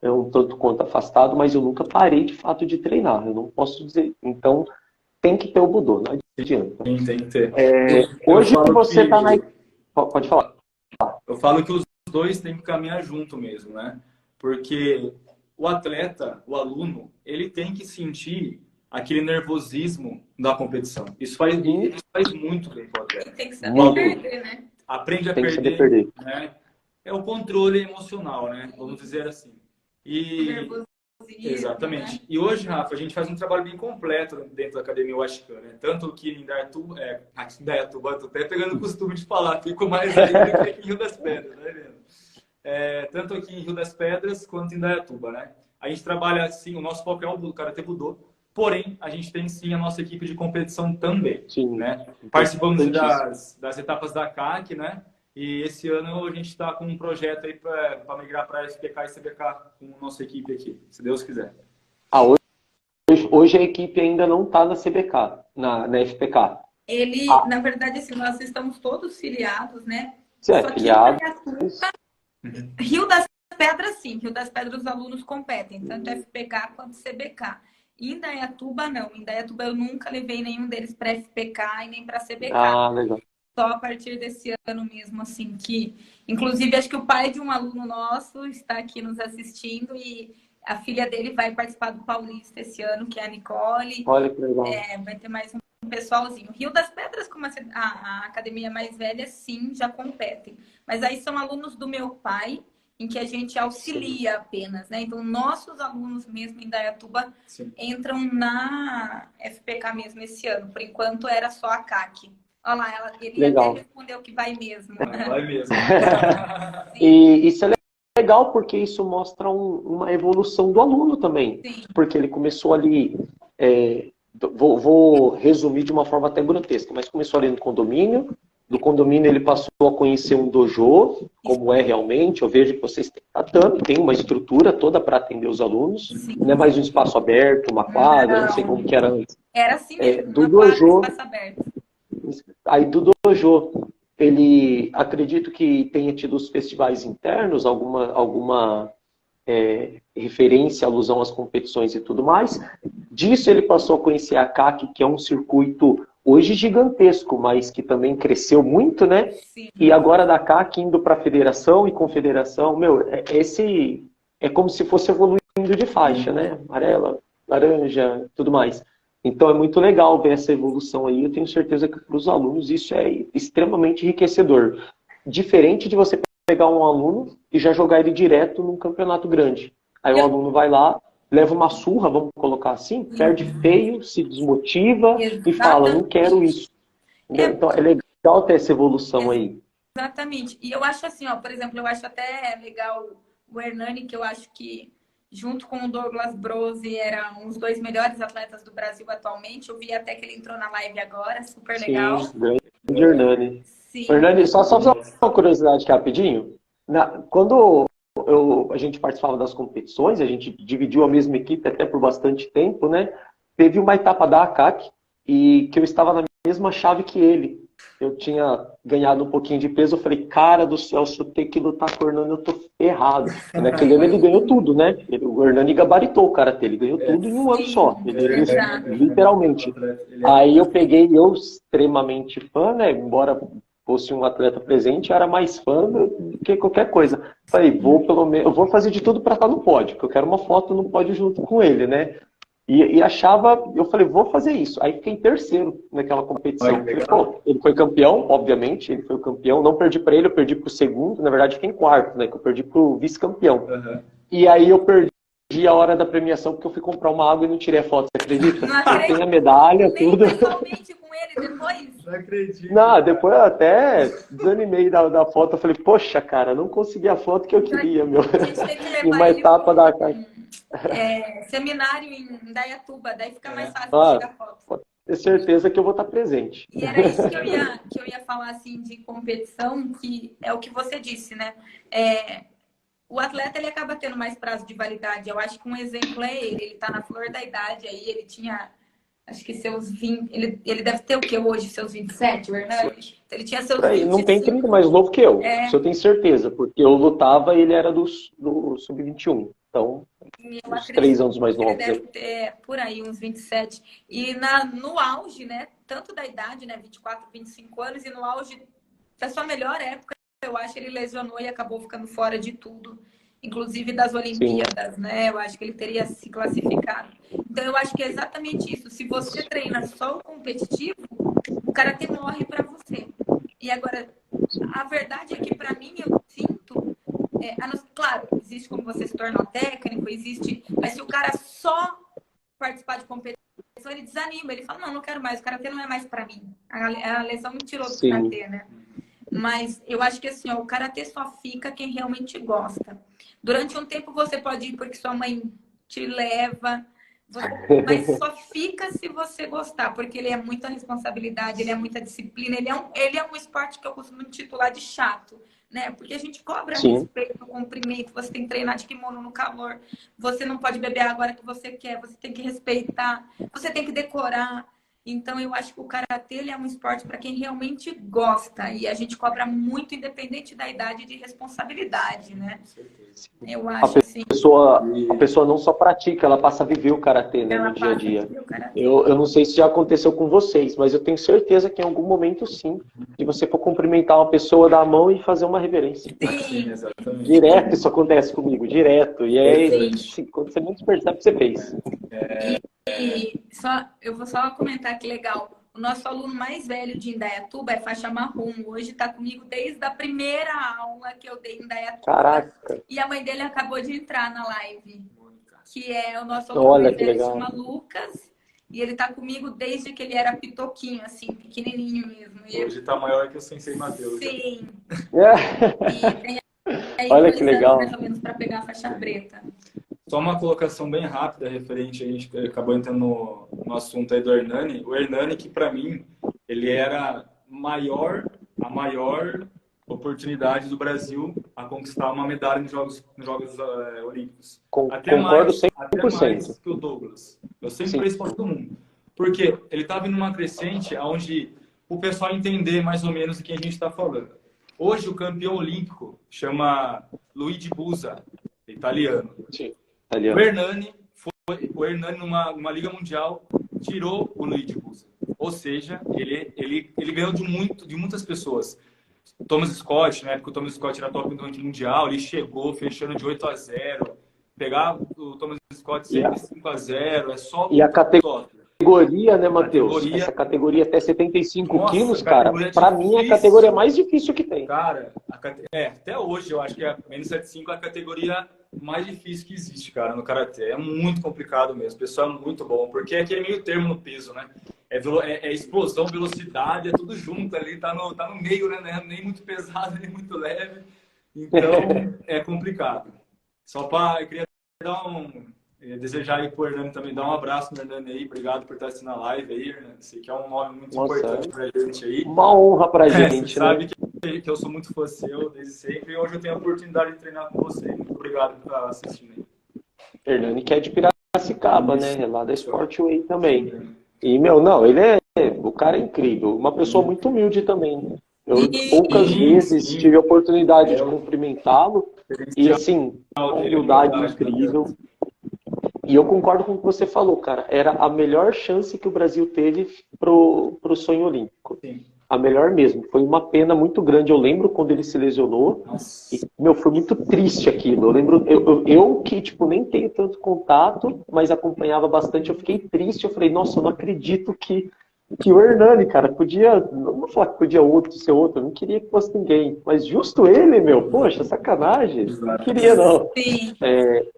um tanto quanto afastado, mas eu nunca parei de fato de treinar, eu não posso dizer. Então, tem que ter o Budô, não adianta. Tem que ter. Hoje você está na... Pode falar. Eu falo que os dois têm que caminhar junto mesmo, né? Porque o atleta, o aluno, ele tem que sentir aquele nervosismo da competição. Isso faz muito bem para o atleta. Tem que saber perder, né? Aprende a Tem que saber perder, perder. né? É o controle emocional, né? Vamos dizer assim. Exatamente. Né? E hoje, Rafa, a gente faz um trabalho bem completo dentro da Academia Washington, né? Tanto aqui em Indaiatuba, aqui em Indaiatuba, estou até pegando o costume de falar, fico mais ali do que aqui em Rio das Pedras, né, Leandro? Tanto aqui em Rio das Pedras quanto em Indaiatuba, né? A gente trabalha assim, o nosso foco é o Karatê Budô, porém, a gente tem sim a nossa equipe de competição também, Sim, né? Participamos das etapas da CAC, né? E esse ano a gente está com um projeto aí para migrar para FPK e CBK com a nossa equipe aqui, se Deus quiser. Hoje a equipe ainda não está na CBK, na FPK. Na verdade, assim, nós estamos todos filiados, né? Você Só é que filiado? Rio das Pedras, sim. Rio das Pedras os alunos competem, tanto FPK quanto CBK. Em Indaiatuba, não. Em Indaiatuba eu nunca levei nenhum deles para FPK e nem para CBK. Ah, legal. Só a partir desse ano mesmo, assim, que... Inclusive, acho que o pai de um aluno nosso está aqui nos assistindo e a filha dele vai participar do Paulista esse ano, que é a Nicole. Olha que legal. Vai ter mais um pessoalzinho. Rio das Pedras, como a academia mais velha, sim, já competem. Mas aí são alunos do meu pai, em que a gente auxilia apenas, né? Então, nossos alunos mesmo em Indaiatuba entram na FPK mesmo esse ano. Por enquanto, era só a CAC. Olha lá, ele até respondeu que vai mesmo. Vai mesmo. E isso é legal porque isso mostra uma evolução do aluno também. Sim. Porque ele começou ali, vou resumir de uma forma até grotesca, mas começou ali no condomínio. Do condomínio ele passou a conhecer um dojo, como é realmente. Eu vejo que vocês têm tatame, tem uma estrutura toda para atender os alunos. Sim. Não é mais um espaço aberto, uma quadra, não sei como que era antes. Era assim mesmo, do uma dojo, quadra, espaço aberto. Aí do dojo, ele acredito que tenha tido os festivais internos, alguma referência, alusão às competições e tudo mais. Disso ele passou a conhecer a CAC, que é um circuito hoje gigantesco, mas que também cresceu muito, né? Sim. E agora da CAC indo para a federação e confederação, é como se fosse evoluindo de faixa, né? Amarela, laranja, tudo mais. Então é muito legal ver essa evolução aí. Eu tenho certeza que para os alunos isso é extremamente enriquecedor. Diferente de você pegar um aluno e já jogar ele direto num campeonato grande. Aí o aluno vai lá, leva uma surra, vamos colocar assim, perde feio, se desmotiva e fala, não quero isso. Então é legal ter essa evolução aí. Exatamente. E eu acho assim, ó, por exemplo, eu acho até legal o Hernani, que eu acho que junto com o Douglas Brose, eram os dois melhores atletas do Brasil atualmente. Eu vi até que ele entrou na live agora, super legal. Sim, grande Hernani. Sim. Hernani, só uma curiosidade aqui rapidinho. Quando a gente participava das competições, a gente dividiu a mesma equipe até por bastante tempo, né? Teve uma etapa da ACAC e que eu estava na mesma chave que ele. Eu tinha ganhado um pouquinho de peso, eu falei, cara do céu, se eu ter que lutar com o Hernani, eu tô ferrado. E naquele ano ele ganhou tudo, né? O Hernani gabaritou o karatê, ele ganhou tudo em um ano só. Literalmente. Aí eu peguei, eu extremamente fã, né? Embora fosse um atleta presente, eu era mais fã do que qualquer coisa. Falei, eu vou fazer de tudo para estar no pódio, porque eu quero uma foto no pódio junto com ele, né? E achava, eu falei, vou fazer isso. Aí fiquei em terceiro naquela competição. Falei, pô, ele foi campeão, obviamente, ele foi o campeão. Não perdi para ele, eu perdi para o segundo. Na verdade, fiquei em quarto, né? Que eu perdi para o vice-campeão. Uhum. E aí eu perdi a hora da premiação porque eu fui comprar uma água e não tirei a foto, você acredita? Tem a medalha, tudo. Pessoalmente com ele depois? Não acredito. Não, depois eu até desanimei da foto. Eu falei, poxa, cara, não consegui a foto que eu queria, meu. A gente tem que levar Em uma etapa da... seminário em Indaiatuba, daí fica mais fácil de tirar foto. Pode ter certeza que eu vou estar presente. E era isso que eu ia falar, assim, de competição, que é o que você disse, né? O atleta, ele acaba tendo mais prazo de validade. Eu acho que um exemplo é ele tá na flor da idade aí, ele tinha, acho que seus 20, ele deve ter o que hoje? Seus 27, o Hernani? Ele tinha seus 25. Não tem 30 mais novo que eu, isso eu tenho certeza, porque eu lutava e ele era do Sub-21. Então, uns 3 anos mais novos. Ele deve ter por aí uns 27. E no auge, né? Tanto da idade, né? 24, 25 anos, e no auge da sua melhor época, eu acho que ele lesionou e acabou ficando fora de tudo. Inclusive das Olimpíadas, né? Eu acho que ele teria se classificado. Então, eu acho que é exatamente isso. Se você treina só o competitivo, o karatê morre para você. E agora, a verdade é que, para mim, eu sinto... claro, existe como você se torna técnico, existe... Mas se o cara só participar de competição, ele desanima. Ele fala, não quero mais. O karatê não é mais para mim. A lesão me tirou do karatê, né? Mas eu acho que assim, o karatê só fica quem realmente gosta. Durante um tempo você pode ir porque sua mãe te leva, mas só fica se você gostar, porque ele é muita responsabilidade, ele é muita disciplina, ele é um esporte que eu costumo intitular de chato, né? Porque a gente cobra respeito, comprimento, você tem que treinar de kimono no calor, você não pode beber a hora que você quer, você tem que respeitar, você tem que decorar. Então, eu acho que o karatê ele é um esporte para quem realmente gosta. E a gente cobra muito, independente da idade, de responsabilidade, né? Eu acho assim. A pessoa não só pratica, ela passa a viver o karatê, né, no dia a dia. Eu não sei se já aconteceu com vocês, mas eu tenho certeza que em algum momento, sim, de você for cumprimentar uma pessoa, dar a mão e fazer uma reverência. Sim, exatamente. Direto isso acontece comigo, direto. E quando você menos percebe, você fez. Eu vou só comentar que legal. O nosso aluno mais velho de Indaiatuba é faixa marrom. Hoje está comigo desde a primeira aula que eu dei em Indaiatuba. Caraca! E a mãe dele acabou de entrar na live. Que é o nosso aluno mais velho, chama Lucas. E ele está comigo desde que ele era pitoquinho, assim, pequenininho mesmo. Hoje está maior que o Sensei Matheus. Sim. E tem olha que legal. Mais ou menos para pegar a faixa preta. Só uma colocação bem rápida, referente, a gente acabou entrando no assunto aí do Hernani. O Hernani, que para mim, ele era a maior oportunidade do Brasil a conquistar uma medalha nos Jogos Olímpicos. Concordo 100%. Até mais que o Douglas. Eu sempre falei isso para todo mundo. Porque ele estava indo numa crescente onde o pessoal entender mais ou menos de quem a gente está falando. Hoje, o campeão olímpico chama Luigi Busa, italiano. Sim. O Hernani numa Liga Mundial, tirou o Luigi Busa. Ou seja, ele ganhou de muitas pessoas. Thomas Scott, né? Porque o Thomas Scott era top do ranking mundial, ele chegou fechando de 8-0. Pegar o Thomas Scott sempre 5-0, é só e a categoria, né, Matheus? Essa categoria até 75 quilos, cara, pra mim é a categoria mais difícil que tem. Cara, até hoje eu acho que a menos 75 é a categoria mais difícil que existe, cara, no karatê. É muito complicado mesmo. O pessoal é muito bom, porque é aquele meio termo no peso, né? É explosão, velocidade, é tudo junto ali, tá no meio, né? Nem muito pesado, nem muito leve. Então, é complicado. Eu queria desejar aí pro Hernani também, dar um abraço no Hernani aí. Obrigado por estar assistindo a live aí, Hernani. Sei que é um nome muito importante pra gente aí. Uma honra pra gente, você sabe que eu sou muito fã seu desde sempre e hoje eu tenho a oportunidade de treinar com você. Muito obrigado por estar assistindo aí. Hernani que é de Piracicaba, né? Lá da Sportway também. E, não, o cara é incrível. Uma pessoa muito humilde também. Eu poucas vezes tive a oportunidade de cumprimentá-lo. E, assim, uma humildade incrível. E eu concordo com o que você falou, cara. Era a melhor chance que o Brasil teve pro sonho olímpico. Sim. A melhor mesmo. Foi uma pena muito grande. Eu lembro quando ele se lesionou. E, foi muito triste aquilo. Eu lembro, eu que, tipo, nem tenho tanto contato, mas acompanhava bastante. Eu fiquei triste. Eu falei, nossa, eu não acredito que o Hernani, cara, podia... Não vou falar que podia ser outro. Eu não queria que fosse ninguém. Mas justo ele, poxa, sacanagem. Não queria, não. Sim.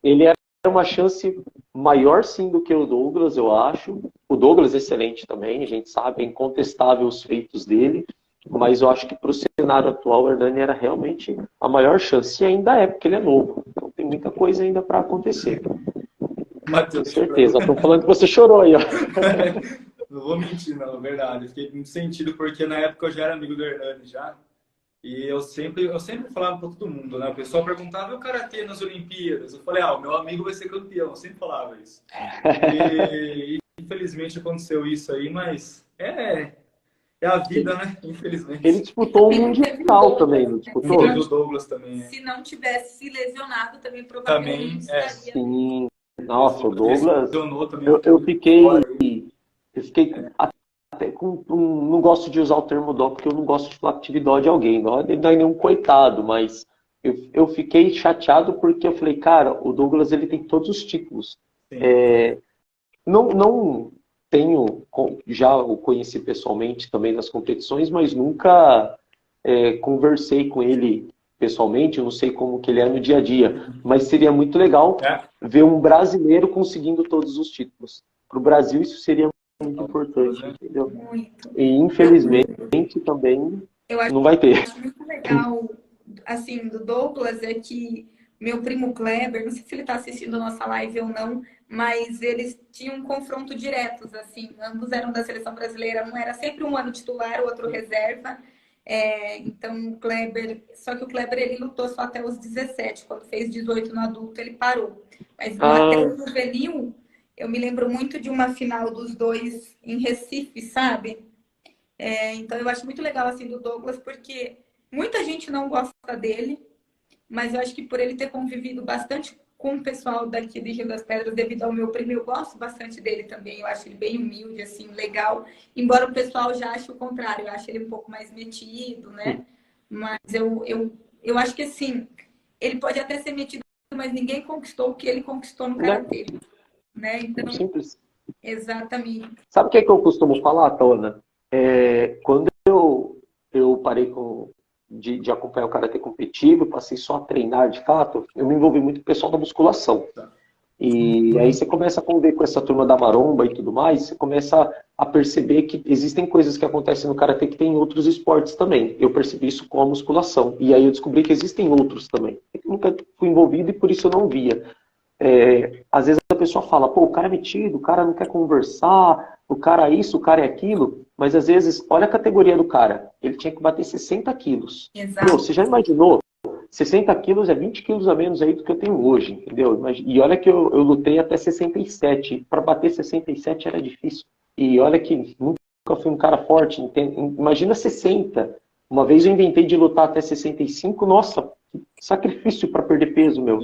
Ele era uma chance maior, sim, do que o Douglas, eu acho. O Douglas é excelente também, a gente sabe, é incontestável os feitos dele, mas eu acho que para o cenário atual, o Hernani era realmente a maior chance, e ainda é, porque ele é novo. Então tem muita coisa ainda para acontecer. Matheus, com certeza, estou falando que você chorou aí, ó. Não vou mentir, não, é verdade. Eu fiquei muito sentido, porque na época eu já era amigo do Hernani já. E eu sempre falava para todo mundo, né? O pessoal perguntava, e o Karatê nas Olimpíadas? Eu falei, o meu amigo vai ser campeão. Eu sempre falava isso. E infelizmente aconteceu isso aí, mas é a vida, né? Infelizmente. Ele disputou um mundial também, não disputou? Teve o Douglas também. Se não tivesse se lesionado, também provavelmente estaria. Sim. Nossa, o Douglas... Também Eu fiquei até não gosto de usar o termo dó, porque eu não gosto de falar que tive dó de alguém. Ele não é nenhum coitado, mas eu fiquei chateado porque eu falei, cara, o Douglas ele tem todos os títulos. Não tenho, já o conheci pessoalmente também nas competições, mas nunca conversei com ele pessoalmente, eu não sei como que ele é no dia a dia, mas seria muito legal ver um brasileiro conseguindo todos os títulos. Para o Brasil isso seria muito importante, entendeu? Muito. E infelizmente também não vai ter. Eu acho muito legal, assim, do Douglas é que meu primo Kleber, não sei se ele está assistindo a nossa live ou não, mas eles tinham um confronto diretos, assim, ambos eram da seleção brasileira, um era sempre um ano titular, o outro reserva. Então o Kleber, só que o Kleber ele lutou só até os 17, quando fez 18 no adulto ele parou. Mas até o juvenil, eu me lembro muito de uma final dos dois em Recife, sabe? Então eu acho muito legal assim do Douglas, porque muita gente não gosta dele, mas eu acho que por ele ter convivido bastante com o pessoal daqui de Rio das Pedras, devido ao meu primo, eu gosto bastante dele também. Eu acho ele bem humilde, assim, legal. Embora o pessoal já ache o contrário, eu acho ele um pouco mais metido, né? Mas eu acho que, assim, ele pode até ser metido, mas ninguém conquistou o que ele conquistou no karatê, né? Então, simples. Exatamente. Sabe o que eu costumo falar, Tona? Quando eu parei de acompanhar o karatê competitivo, passei só a treinar de fato, eu me envolvi muito com o pessoal da musculação. E aí você começa a conviver com essa turma da maromba e tudo mais, você começa a perceber que existem coisas que acontecem no karatê que tem em outros esportes também. Eu percebi isso com a musculação. E aí eu descobri que existem outros também. Eu nunca fui envolvido e por isso eu não via. Às vezes a pessoa fala, pô, o cara é metido, o cara não quer conversar, o cara é isso, o cara é aquilo, mas às vezes, olha a categoria do cara, ele tinha que bater 60 quilos. Exato. Meu, você já imaginou? 60 quilos é 20 quilos a menos aí do que eu tenho hoje, entendeu? E olha que eu lutei até 67, para bater 67 era difícil. E olha que nunca fui um cara forte, imagina 60. Uma vez eu inventei de lutar até 65, nossa, que sacrifício para perder peso, meu.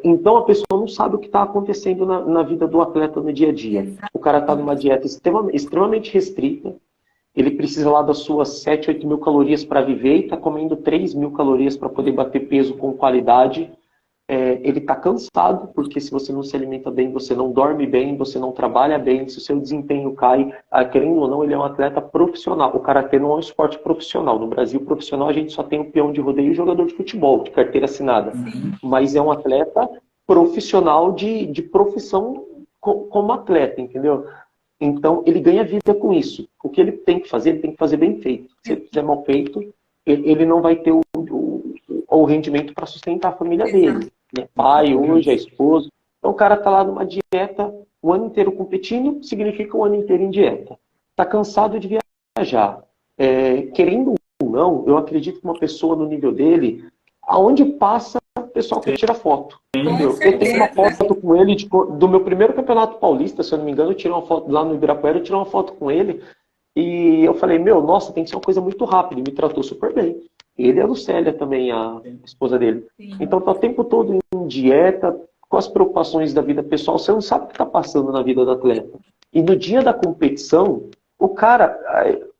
Então a pessoa não sabe o que está acontecendo na vida do atleta no dia a dia. O cara está numa dieta extremamente restrita, ele precisa lá das suas 7, 8 mil calorias para viver e está comendo 3 mil calorias para poder bater peso com qualidade. Ele está cansado, porque se você não se alimenta bem, você não dorme bem, você não trabalha bem, se o seu desempenho cai, querendo ou não, ele é um atleta profissional. O karatê não é um esporte profissional. No Brasil, profissional, a gente só tem o peão de rodeio e o jogador de futebol, de carteira assinada. Mas é um atleta profissional de profissão como atleta, entendeu? Então, ele ganha vida com isso. O que ele tem que fazer bem feito. Se ele fizer mal feito, ele não vai ter o rendimento para sustentar a família dele. é pai hoje, é esposo. Então o cara tá lá numa dieta o ano inteiro competindo, significa o ano inteiro em dieta. Tá cansado de viajar. Querendo ou não, eu acredito que uma pessoa no nível dele, aonde passa, o pessoal quer tirar foto. Entendeu? Eu tenho uma foto com ele do meu primeiro campeonato paulista, se eu não me engano, eu tirei uma foto lá no Ibirapuera, eu tirei uma foto com ele e eu falei, nossa, tem que ser uma coisa muito rápida. Ele me tratou super bem. Ele e a Lucélia também, a esposa dele. Então tá o tempo todo em dieta, com as preocupações da vida pessoal, você não sabe o que está passando na vida do atleta. E no dia da competição, o cara,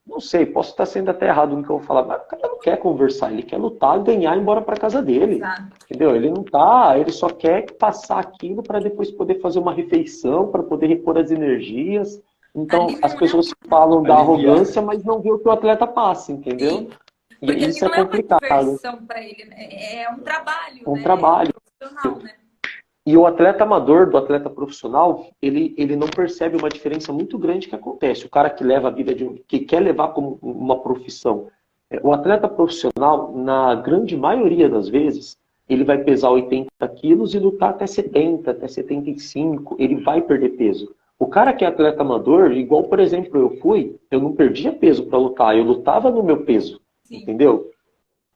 não sei, posso estar sendo até errado no que eu vou falar, mas o cara não quer conversar, ele quer lutar, ganhar e ir embora para casa dele. Entendeu? Ele não tá, ele só quer passar aquilo para depois poder fazer uma refeição, para poder repor as energias. Então, as pessoas falam da arrogância, mas não vê o que o atleta passa, entendeu? Sim. Porque e isso é complicado. Não é uma diversão para ele, né? É um trabalho, né? Trabalho. É profissional, né? E o atleta amador do atleta profissional, ele não percebe uma diferença muito grande que acontece. O cara que leva a vida que quer levar como uma profissão. O atleta profissional, na grande maioria das vezes, ele vai pesar 80 quilos e lutar até 70, até 75. Ele vai perder peso. O cara que é atleta amador, igual, por exemplo, eu não perdia peso para lutar, eu lutava no meu peso. Sim. Entendeu?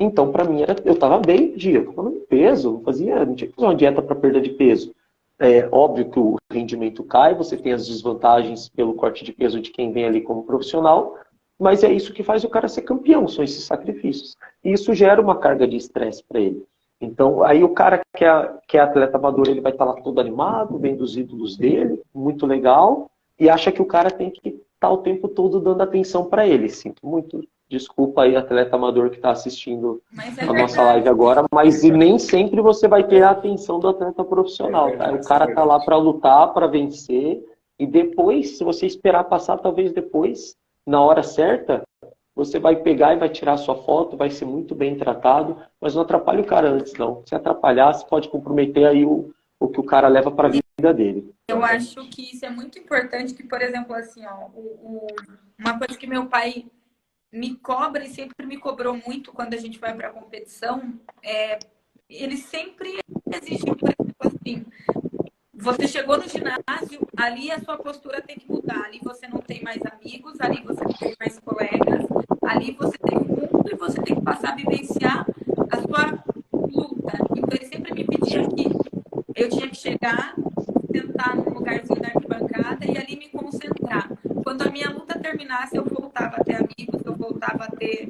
Então, para mim, eu estava bem no dia, eu estava no peso, não tinha que fazer uma dieta para perda de peso. É óbvio que o rendimento cai, você tem as desvantagens pelo corte de peso de quem vem ali como profissional, mas é isso que faz o cara ser campeão, são esses sacrifícios. E isso gera uma carga de estresse para ele. Então, aí o cara que é atleta amador, ele vai estar lá todo animado, vendo os ídolos dele, muito legal, e acha que o cara tem que estar o tempo todo dando atenção para ele. Sinto muito. Desculpa aí, atleta amador que está assistindo a nossa live agora, mas nem sempre você vai ter a atenção do atleta profissional. Tá? O cara tá lá para lutar, para vencer, e depois, se você esperar passar, talvez depois, na hora certa, você vai pegar e vai tirar a sua foto, vai ser muito bem tratado, mas não atrapalhe o cara antes, não. Se atrapalhar, você pode comprometer aí o que o cara leva para a vida dele. Eu acho que isso é muito importante, que, por exemplo, assim, ó, uma coisa que meu pai me cobra e sempre me cobrou muito quando a gente vai para a competição, ele sempre exige, por exemplo, assim, você chegou no ginásio, ali a sua postura tem que mudar, ali você não tem mais amigos, ali você não tem mais colegas, ali você tem um mundo e você tem que passar a vivenciar a sua luta. Então ele sempre me pedia que eu tinha que chegar, sentar num lugarzinho na arquibancada e ali me concentrar. Quando a minha luta terminasse, eu voltava a ter amigos, eu voltava a ter...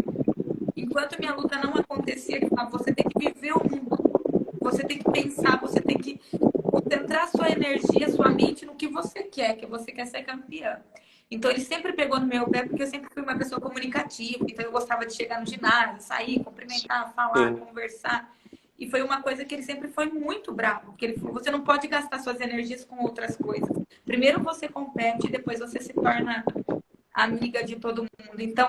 Enquanto minha luta não acontecia, ele falava, você tem que viver o mundo, você tem que pensar, você tem que concentrar sua energia, sua mente no que você quer ser campeã. Então ele sempre pegou no meu pé, porque eu sempre fui uma pessoa comunicativa, então eu gostava de chegar no ginásio, sair, cumprimentar, falar, conversar. E foi uma coisa que ele sempre foi muito bravo, porque ele falou, você não pode gastar suas energias com outras coisas. Primeiro você compete e depois você se torna amiga de todo mundo. Então,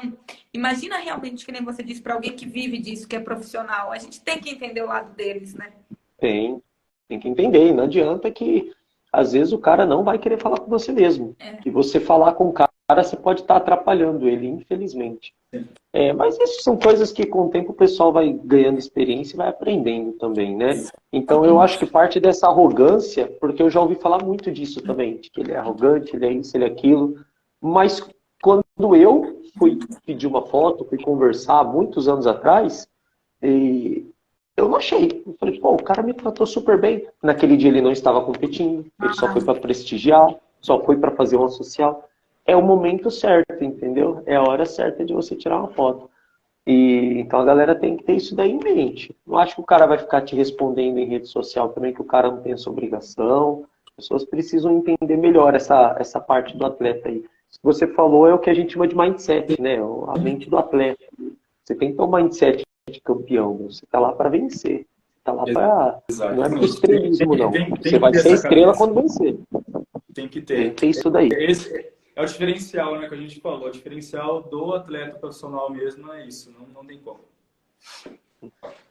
imagina realmente, que nem você disse, para alguém que vive disso, que é profissional. A gente tem que entender o lado deles, né? Tem que entender. E não adianta que, às vezes, o cara não vai querer falar com você mesmo. E você falar com o cara, você pode estar atrapalhando ele, infelizmente. Mas isso são coisas que com o tempo o pessoal vai ganhando experiência e vai aprendendo também, né? Então eu acho que parte dessa arrogância, porque eu já ouvi falar muito disso também, de que ele é arrogante, ele é isso, ele é aquilo, mas quando eu fui pedir uma foto, fui conversar muitos anos atrás, eu não achei. Eu falei, pô, o cara me tratou super bem. Naquele dia ele não estava competindo, ele só foi para prestigiar, só foi para fazer uma social. É o momento certo, entendeu? É a hora certa de você tirar uma foto. Então a galera tem que ter isso daí em mente. Não acho que o cara vai ficar te respondendo em rede social também, que o cara não tem essa obrigação. As pessoas precisam entender melhor essa parte do atleta aí. O que você falou é o que a gente chama de mindset, né? A mente do atleta. Você tem que ter um mindset de campeão. Você está lá para vencer. Você está lá para... Não é para estrelismo, não. Você vai ser estrela quando vencer. Tem que ter. Tem que ter isso daí. Esse é o diferencial, né, que a gente falou. O diferencial do atleta profissional mesmo é isso. Não tem como.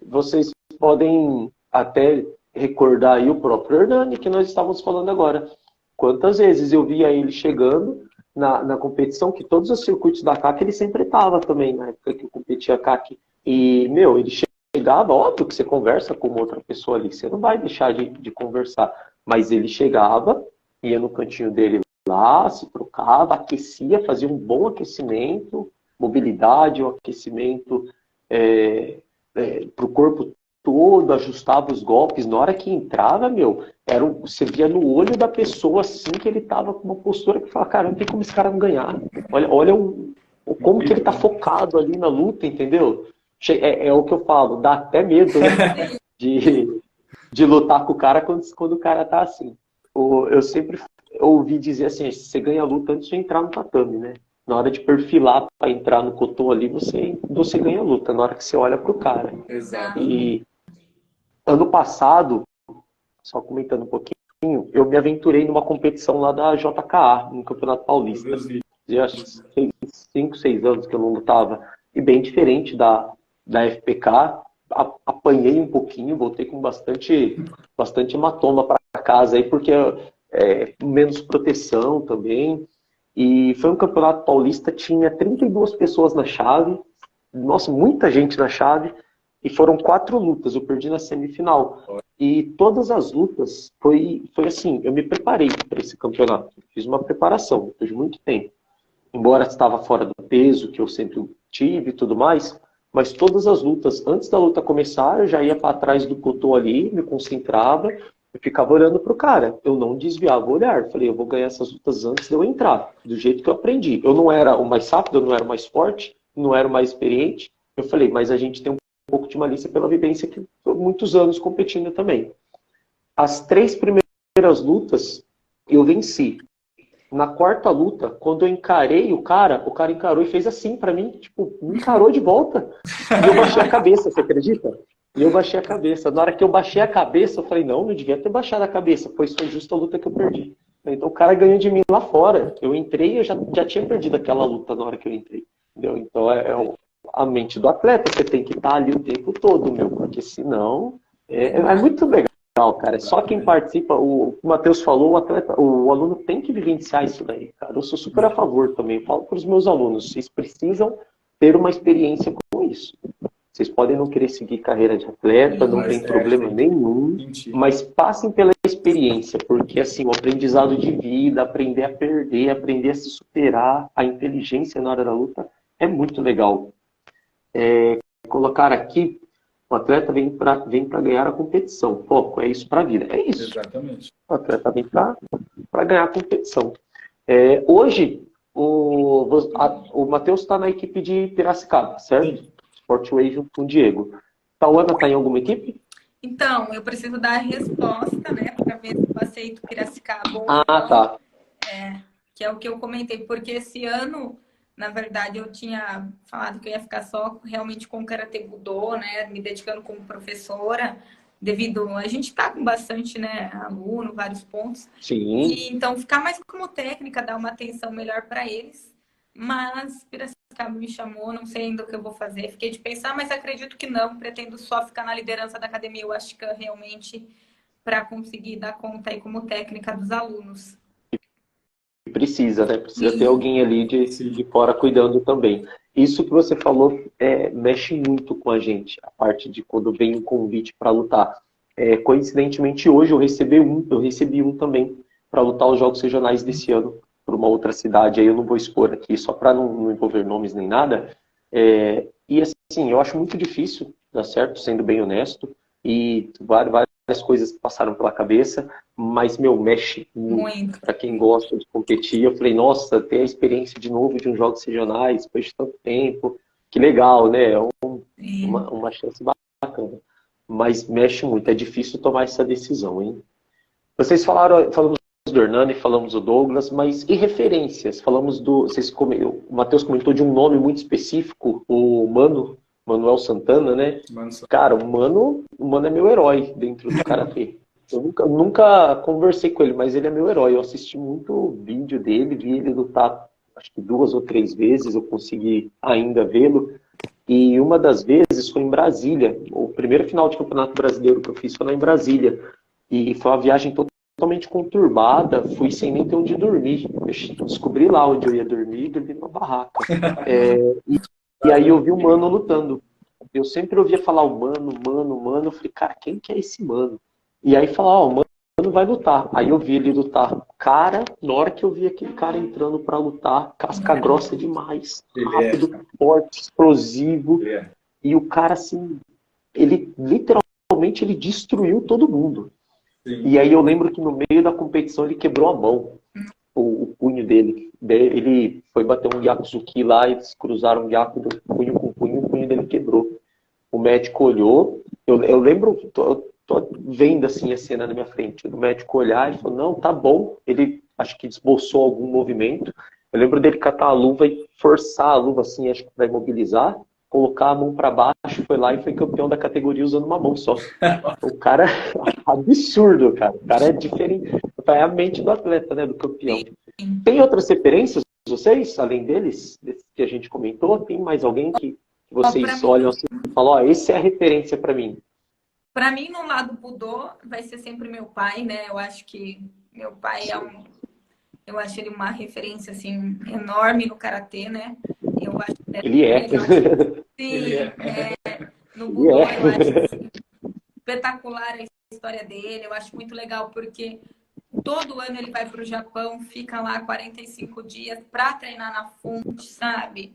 Vocês podem até recordar aí o próprio Hernani, que nós estávamos falando agora. Quantas vezes eu via ele chegando na competição, que todos os circuitos da CAC ele sempre estava também, na época que eu competia CAC. E, ele chegava, óbvio que você conversa com outra pessoa ali, você não vai deixar de conversar, mas ele chegava, ia no cantinho dele lá, se trocava, aquecia, fazia um bom aquecimento, mobilidade, um aquecimento para o corpo todo, ajustava os golpes. Na hora que entrava, meu, você via no olho da pessoa assim que ele tava com uma postura que fala, cara, não tem como esse cara não ganhar. Olha como que ele tá focado ali na luta, entendeu? É o que eu falo, dá até medo, né? De lutar com o cara quando o cara tá assim. Eu sempre ouvi dizer assim, você ganha a luta antes de entrar no tatame, né? Na hora de perfilar para entrar no cotô ali, você ganha a luta, na hora que você olha pro cara. Exato. E ano passado, só comentando um pouquinho, eu me aventurei numa competição lá da JKA, no Campeonato Paulista. Já 5, 6 anos que eu não lutava. E bem diferente da FPK. Apanhei um pouquinho, voltei com bastante hematoma para casa aí, porque menos proteção também. E foi um campeonato paulista, tinha 32 pessoas na chave. Nossa, muita gente na chave. E foram 4 lutas, eu perdi na semifinal. E todas as lutas foi assim, eu me preparei para esse campeonato. Fiz uma preparação, depois de muito tempo. Embora estava fora do peso, que eu sempre tive e tudo mais, mas todas as lutas, antes da luta começar, eu já ia para trás do cotô ali, me concentrava, eu ficava olhando pro cara. Eu não desviava o olhar. Falei, eu vou ganhar essas lutas antes de eu entrar, do jeito que eu aprendi. Eu não era o mais rápido, eu não era o mais forte, não era o mais experiente. Eu falei, mas a gente tem um pouco de malícia pela vivência que foi muitos anos competindo também. As 3 primeiras lutas, eu venci. Na 4ª luta, quando eu encarei o cara encarou e fez assim pra mim, tipo, me encarou de volta. E eu baixei a cabeça, você acredita? E eu baixei a cabeça. Na hora que eu baixei a cabeça, eu falei, não devia ter baixado a cabeça, pois foi justo a luta que eu perdi. Então o cara ganhou de mim lá fora. Eu entrei e eu já tinha perdido aquela luta na hora que eu entrei. Entendeu? Então a mente do atleta, você tem que estar ali o tempo todo, porque senão é muito legal. Cara, só quem participa, o Matheus falou, o aluno tem que vivenciar isso daí, cara. Eu sou super a favor também, eu falo para os meus alunos, vocês precisam ter uma experiência com isso. Vocês podem não querer seguir carreira de atleta, não tem problema nenhum, mas passem pela experiência, porque assim, o aprendizado de vida, aprender a perder, aprender a se superar, a inteligência na hora da luta é muito legal. Colocar aqui, o atleta vem para ganhar a competição. Foco, é isso para a vida. É isso. Exatamente. O atleta vem para ganhar a competição. Hoje, o Matheus está na equipe de Piracicaba, certo? Sim. Sportway junto com o Diego. Tauana está em alguma equipe? Então, eu preciso dar a resposta, né? Para ver se eu aceito Piracicaba ou não. Tá. Que é o que eu comentei. Porque esse ano, na verdade, eu tinha falado que eu ia ficar só realmente com o Karatê Budô, né? Me dedicando como professora, devido a gente tá com bastante, né, aluno, vários pontos. Sim. E, então, ficar mais como técnica, dar uma atenção melhor para eles. Mas Piracicaba me chamou, não sei ainda o que eu vou fazer. Fiquei de pensar, mas acredito que não. Pretendo só ficar na liderança da academia Washika realmente para conseguir dar conta aí como técnica dos alunos. Precisa, né? Precisa ter alguém ali de fora cuidando também. Isso que você falou mexe muito com a gente, a parte de quando vem um convite para lutar. Coincidentemente, hoje eu recebi um também para lutar os Jogos Regionais desse ano, por uma outra cidade. Aí eu não vou expor aqui, só para não envolver nomes nem nada. E assim, eu acho muito difícil dar certo, sendo bem honesto, e várias coisas passaram pela cabeça, mas, mexe muito. Para quem gosta de competir, eu falei, nossa, ter a experiência de novo de uns Jogos Regionais, depois de tanto tempo, que legal, né? Uma chance bacana. Mas mexe muito, é difícil tomar essa decisão, hein? Vocês falamos do Hernani, falamos do Douglas, mas e referências? O Matheus comentou de um nome muito específico, o Manuel Santana, né? Cara, o Mano é meu herói dentro do Karatê. Eu nunca conversei com ele, mas ele é meu herói. Eu assisti muito vídeo dele, vi ele lutar, acho que 2 ou 3 vezes, eu consegui ainda vê-lo. E uma das vezes foi em Brasília. O primeiro final de campeonato brasileiro que eu fiz foi lá em Brasília. E foi uma viagem totalmente conturbada, fui sem nem ter onde dormir. Eu descobri lá onde eu ia dormir numa barraca. E aí eu vi o Mano lutando. eu sempre ouvia falar o mano, mano, mano. Eu falei, cara, quem que é esse mano? E aí falar, ó, o mano vai lutar. Aí eu vi ele lutar. Cara, na hora que eu vi aquele cara entrando pra lutar, casca grossa demais, rápido, forte, explosivo. E o cara, assim, ele literalmente ele destruiu todo mundo. Sim. E aí eu lembro que no meio da competição ele quebrou a mão, o punho dele. Ele foi bater um Yakuzuki lá, eles cruzaram o Yaku do punho com punho, o punho dele quebrou. O médico olhou, eu lembro, tô vendo assim a cena na minha frente, o médico olhar e falou, não, tá bom. Ele acho que esboçou algum movimento. Eu lembro dele catar a luva e forçar a luva assim, acho que para imobilizar, colocar a mão para baixo, foi lá e foi campeão da categoria usando uma mão só. O cara, absurdo, cara. O cara é diferente. É a mente do atleta, né, do campeão. Tem outras referências, vocês, além deles, que a gente comentou? Tem mais alguém que vocês olham assim e falam, ó, esse é a referência para mim? Para mim, no lado budô, vai ser sempre meu pai, né? Eu acho que meu pai eu acho ele uma referência, assim, enorme no karatê, né? Eu acho ele é. Sim, ele é. No budô, eu acho assim, espetacular a história dele. Eu acho muito legal porque todo ano ele vai para o Japão, fica lá 45 dias para treinar na fonte, sabe?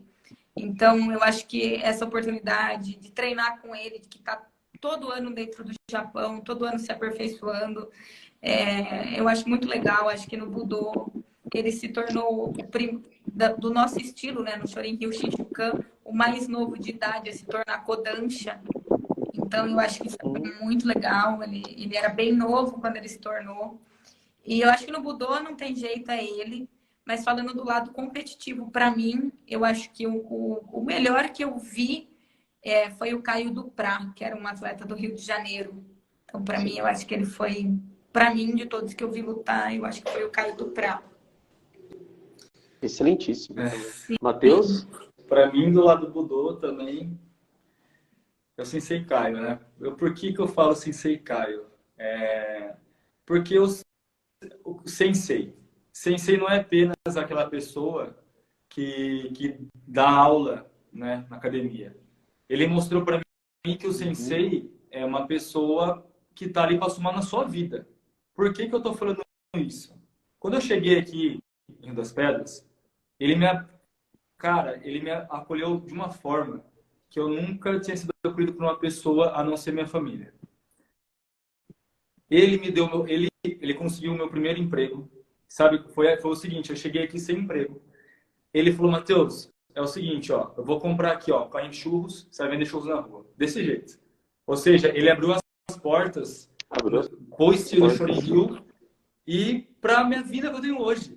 Então, eu acho que essa oportunidade de treinar com ele, de que está todo ano dentro do Japão, todo ano se aperfeiçoando, eu acho muito legal. Acho que no Budô ele se tornou, do nosso estilo, né, no Shorin-ryu Shinjukan, o mais novo de idade a se tornar Kodansha. Então, eu acho que isso é muito legal. Ele era bem novo quando ele se tornou. E eu acho que no Budô não tem jeito, é ele. Mas falando do lado competitivo, para mim, eu acho que o melhor que eu vi foi o Caio Duprá, que era um atleta do Rio de Janeiro. Então, para mim, eu acho que ele foi, para mim, de todos que eu vi lutar, eu acho que foi o Caio Duprá. Excelentíssimo. Matheus? Para mim, do lado do Budô também, é o Sensei Caio, né? Por que eu falo Sensei Caio? Porque o Sensei não é apenas aquela pessoa que dá aula, né, na academia. Ele mostrou para mim que o Sensei é uma pessoa que está ali para somar na sua vida. Por que eu estou falando isso? Quando eu cheguei aqui em Rio das Pedras, ele me acolheu de uma forma que eu nunca tinha sido acolhido por uma pessoa a não ser minha família. Ele me deu ele conseguiu o meu primeiro emprego. Sabe, foi o seguinte, eu cheguei aqui sem emprego. Ele falou, Matheus, é o seguinte, ó, eu vou comprar aqui, ó, carrinho de churros, você vai vender churros na rua. Desse jeito. Ou seja, ele abriu as portas pro estilo Shorin-ryu e pra minha vida que eu tenho hoje.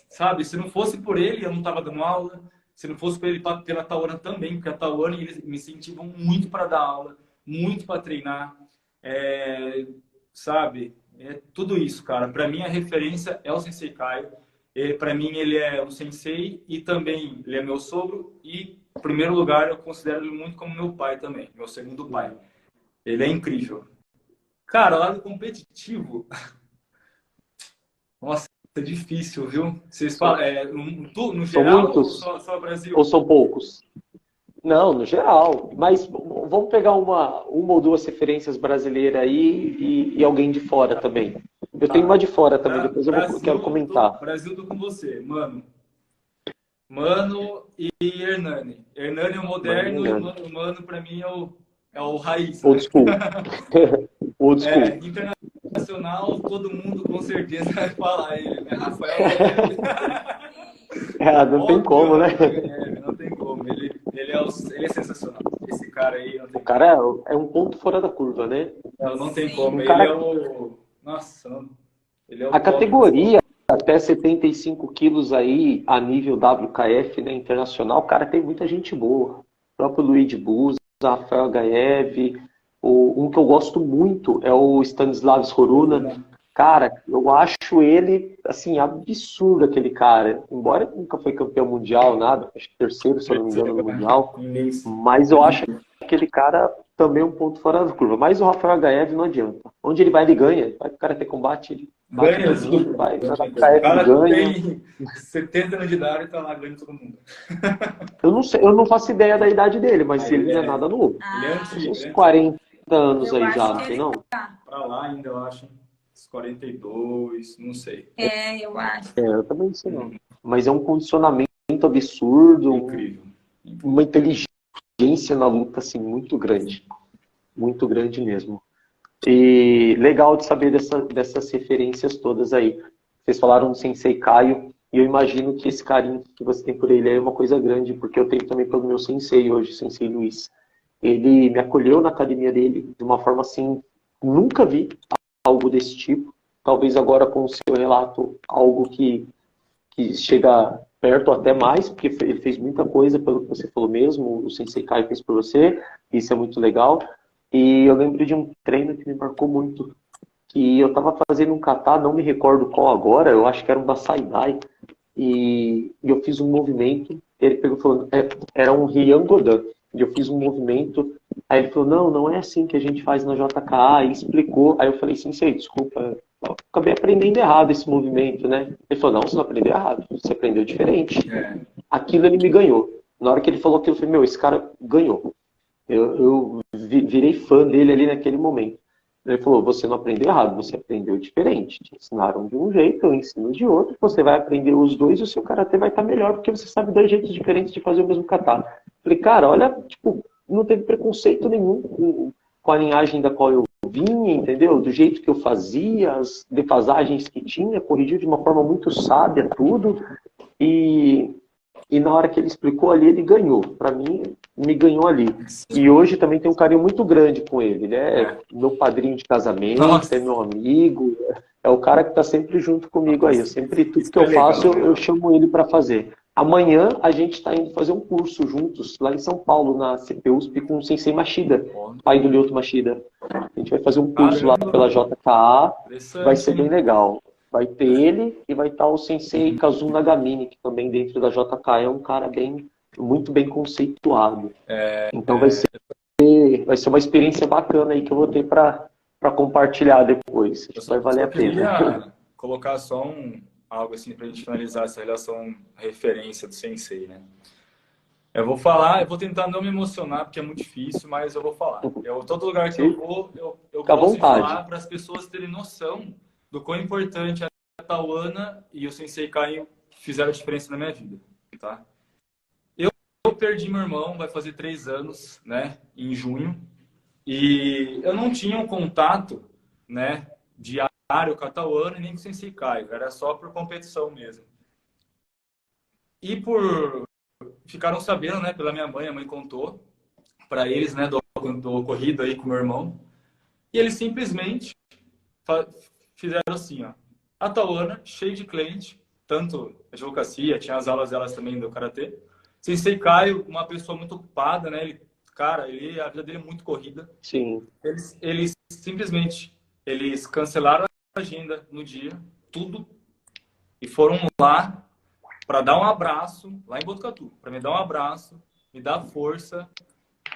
Sabe, se não fosse por ele, eu não tava dando aula. Se não fosse por ele, pela Tawana também, porque a Tawana, eles me incentivam muito para dar aula, muito para treinar. Sabe? É tudo isso, cara. Para mim, a referência é o Sensei Caio. Para mim, ele é um sensei e também ele é meu sogro. E, em primeiro lugar, eu considero ele muito como meu pai também, meu segundo pai. Ele é incrível. Cara, lado competitivo... Nossa, é difícil, viu? Vocês falam, no geral, são muitos, ou só Brasil? Ou são poucos? Não, no geral. Mas vamos pegar uma ou duas referências brasileiras aí e alguém de fora também. Eu tenho uma de fora também, depois eu quero comentar. Brasil, tô com você. Mano e Hernani. Hernani é o moderno e o Mano para mim é o raiz. Old school. Old school. Internacional, todo mundo com certeza vai falar ele, né? Rafael. Não tem como, né? Não tem como. Ele é sensacional. Esse cara aí. O cara é um ponto fora da curva, né? Não tem como. Ele é o. Nossa, ele é o. A categoria até 75 quilos aí, a nível WKF, né, internacional, o cara tem muita gente boa. O próprio Luigi Buza, Rafael Gaev. Um que eu gosto muito é o Stanislavs Horuna. Cara, eu acho ele, assim, absurdo aquele cara. Embora ele nunca foi campeão mundial, nada. Acho que terceiro, se eu não me engano, no mundial. Mas eu acho aquele cara também um ponto fora da curva. Mas o Rafael Gaev não adianta. Onde ele vai, ele ganha. Vai pro Karate Combate, ele bate Ganha, domingo, vai o cair, cara ganha. tem 70 anos de idade e tá lá ganhando todo mundo. Eu não sei, eu não faço ideia da idade dele, mas Aí ele não é é, nada novo. ele é Ah, antigo, Uns ele é antigo. 40 anos eu aí acho já, que não tem ele não? tá. Pra lá ainda, eu acho. Uns 42, não sei. Eu acho. Eu também não sei não. Uhum. Mas é um condicionamento absurdo, Incrível. uma inteligência na luta, assim, muito grande. Muito grande mesmo. E legal de saber dessas referências todas aí. Vocês falaram do Sensei Caio, e eu imagino que esse carinho que você tem por ele é uma coisa grande, porque eu tenho também pelo meu Sensei hoje, Sensei Luiz. Ele me acolheu na academia dele de uma forma assim, nunca vi algo desse tipo. Talvez agora com o seu relato, algo que chega perto até mais, porque ele fez muita coisa pelo que você falou mesmo, o Sensei Kai fez por você, isso é muito legal. E eu lembro de um treino que me marcou muito, que eu estava fazendo um kata, não me recordo qual agora, eu acho que era um da Saidai, e eu fiz um movimento, ele pegou falando, era um Ryangodan, e eu fiz um movimento, aí ele falou, não é assim que a gente faz na JKA, e explicou, aí eu falei, Sensei, desculpa, eu acabei aprendendo errado esse movimento, né? Ele falou, não, você não aprendeu errado, você aprendeu diferente. É. Aquilo ele me ganhou. Na hora que ele falou aquilo, eu falei, meu, esse cara ganhou. Eu virei fã dele ali naquele momento. Ele falou, você não aprendeu errado, você aprendeu diferente. Te ensinaram de um jeito, eu ensino de outro, você vai aprender os dois e o seu karatê vai estar melhor, porque você sabe dois jeitos diferentes de fazer o mesmo kata. Falei, cara, olha, tipo, não teve preconceito nenhum com a linhagem da qual eu vinha, entendeu? Do jeito que eu fazia, as defasagens que tinha, corrigiu de uma forma muito sábia tudo. E na hora que ele explicou ali, ele ganhou. Para mim, me ganhou ali. E hoje também tenho um carinho muito grande com ele. Ele é meu padrinho de casamento, Nossa. é meu amigo, é o cara que está sempre junto comigo aí. Eu sempre, tudo Isso que eu é legal, faço, legal. eu chamo ele para fazer. Amanhã a gente está indo fazer um curso juntos, lá em São Paulo, na CPUSP, com o Sensei Machida, pai do Lyoto Machida. A gente vai fazer um curso lá pela JKA, vai ser bem legal. Vai ter ele e vai estar o Sensei Kazu Nagamine, que também dentro da JK é um cara muito bem conceituado. Então vai ser uma experiência bacana aí que eu vou ter para compartilhar depois. Acho que vai valer a pena. Queria colocar só algo assim para a gente finalizar essa relação referência do Sensei, né? Eu vou tentar não me emocionar porque é muito difícil, mas eu vou falar. Todo lugar que eu vou, eu gosto de falar para as pessoas terem noção do quão importante a Tauana e o Sensei Caio fizeram a diferença na minha vida, tá? Eu perdi meu irmão, vai fazer 3 anos, né, em junho, e eu não tinha um contato, né, diário com a Tauana e nem com o Sensei Caio, era só por competição mesmo. E ficaram sabendo, né, pela minha mãe, a mãe contou para eles, né, do ocorrido aí com meu irmão, e eles simplesmente fizeram assim, ó. A Tauana, cheia de cliente, tanto a advocacia, tinha as aulas delas também do karatê. Sensei Caio, uma pessoa muito ocupada, né? A vida dele é muito corrida. Sim. Eles simplesmente cancelaram a agenda no dia, tudo, e foram lá para dar um abraço, lá em Botucatu, para me dar um abraço, me dar força,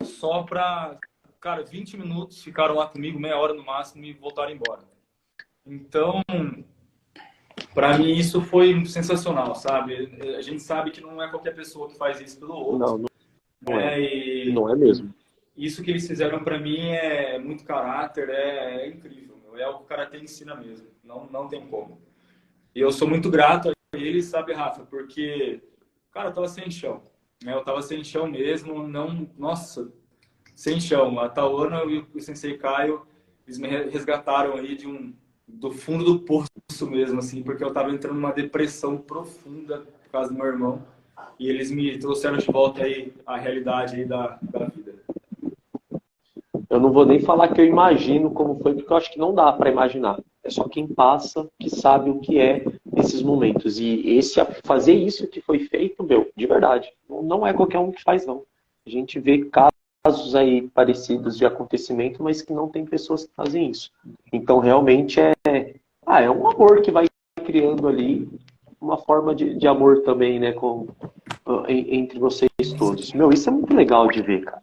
só para, 20 minutos, ficaram lá comigo, meia hora no máximo, e voltaram embora. Então, para mim isso foi sensacional, sabe? A gente sabe que não é qualquer pessoa que faz isso pelo outro. Não é. E não é mesmo. Isso que eles fizeram para mim é muito caráter, é incrível. É o que o karatê ensina mesmo. Não tem como. E eu sou muito grato a eles, sabe, Rafa? Porque, cara, eu tava sem chão. Né? Eu tava sem chão mesmo. Nossa, sem chão. A Tauana e o Sensei Caio, eles me resgataram aí do fundo do poço mesmo, assim, porque eu tava entrando numa depressão profunda por causa do meu irmão. E eles me trouxeram de volta aí à realidade aí da vida. Eu não vou nem falar que eu imagino como foi, porque eu acho que não dá para imaginar. É só quem passa que sabe o que é esses momentos. E fazer isso que foi feito, de verdade, não é qualquer um que faz, não. A gente vê casos aí parecidos de acontecimento, mas que não tem pessoas que fazem isso. Então, realmente, é um amor que vai criando ali, uma forma de amor também, né, entre vocês todos. Isso é muito legal de ver, cara.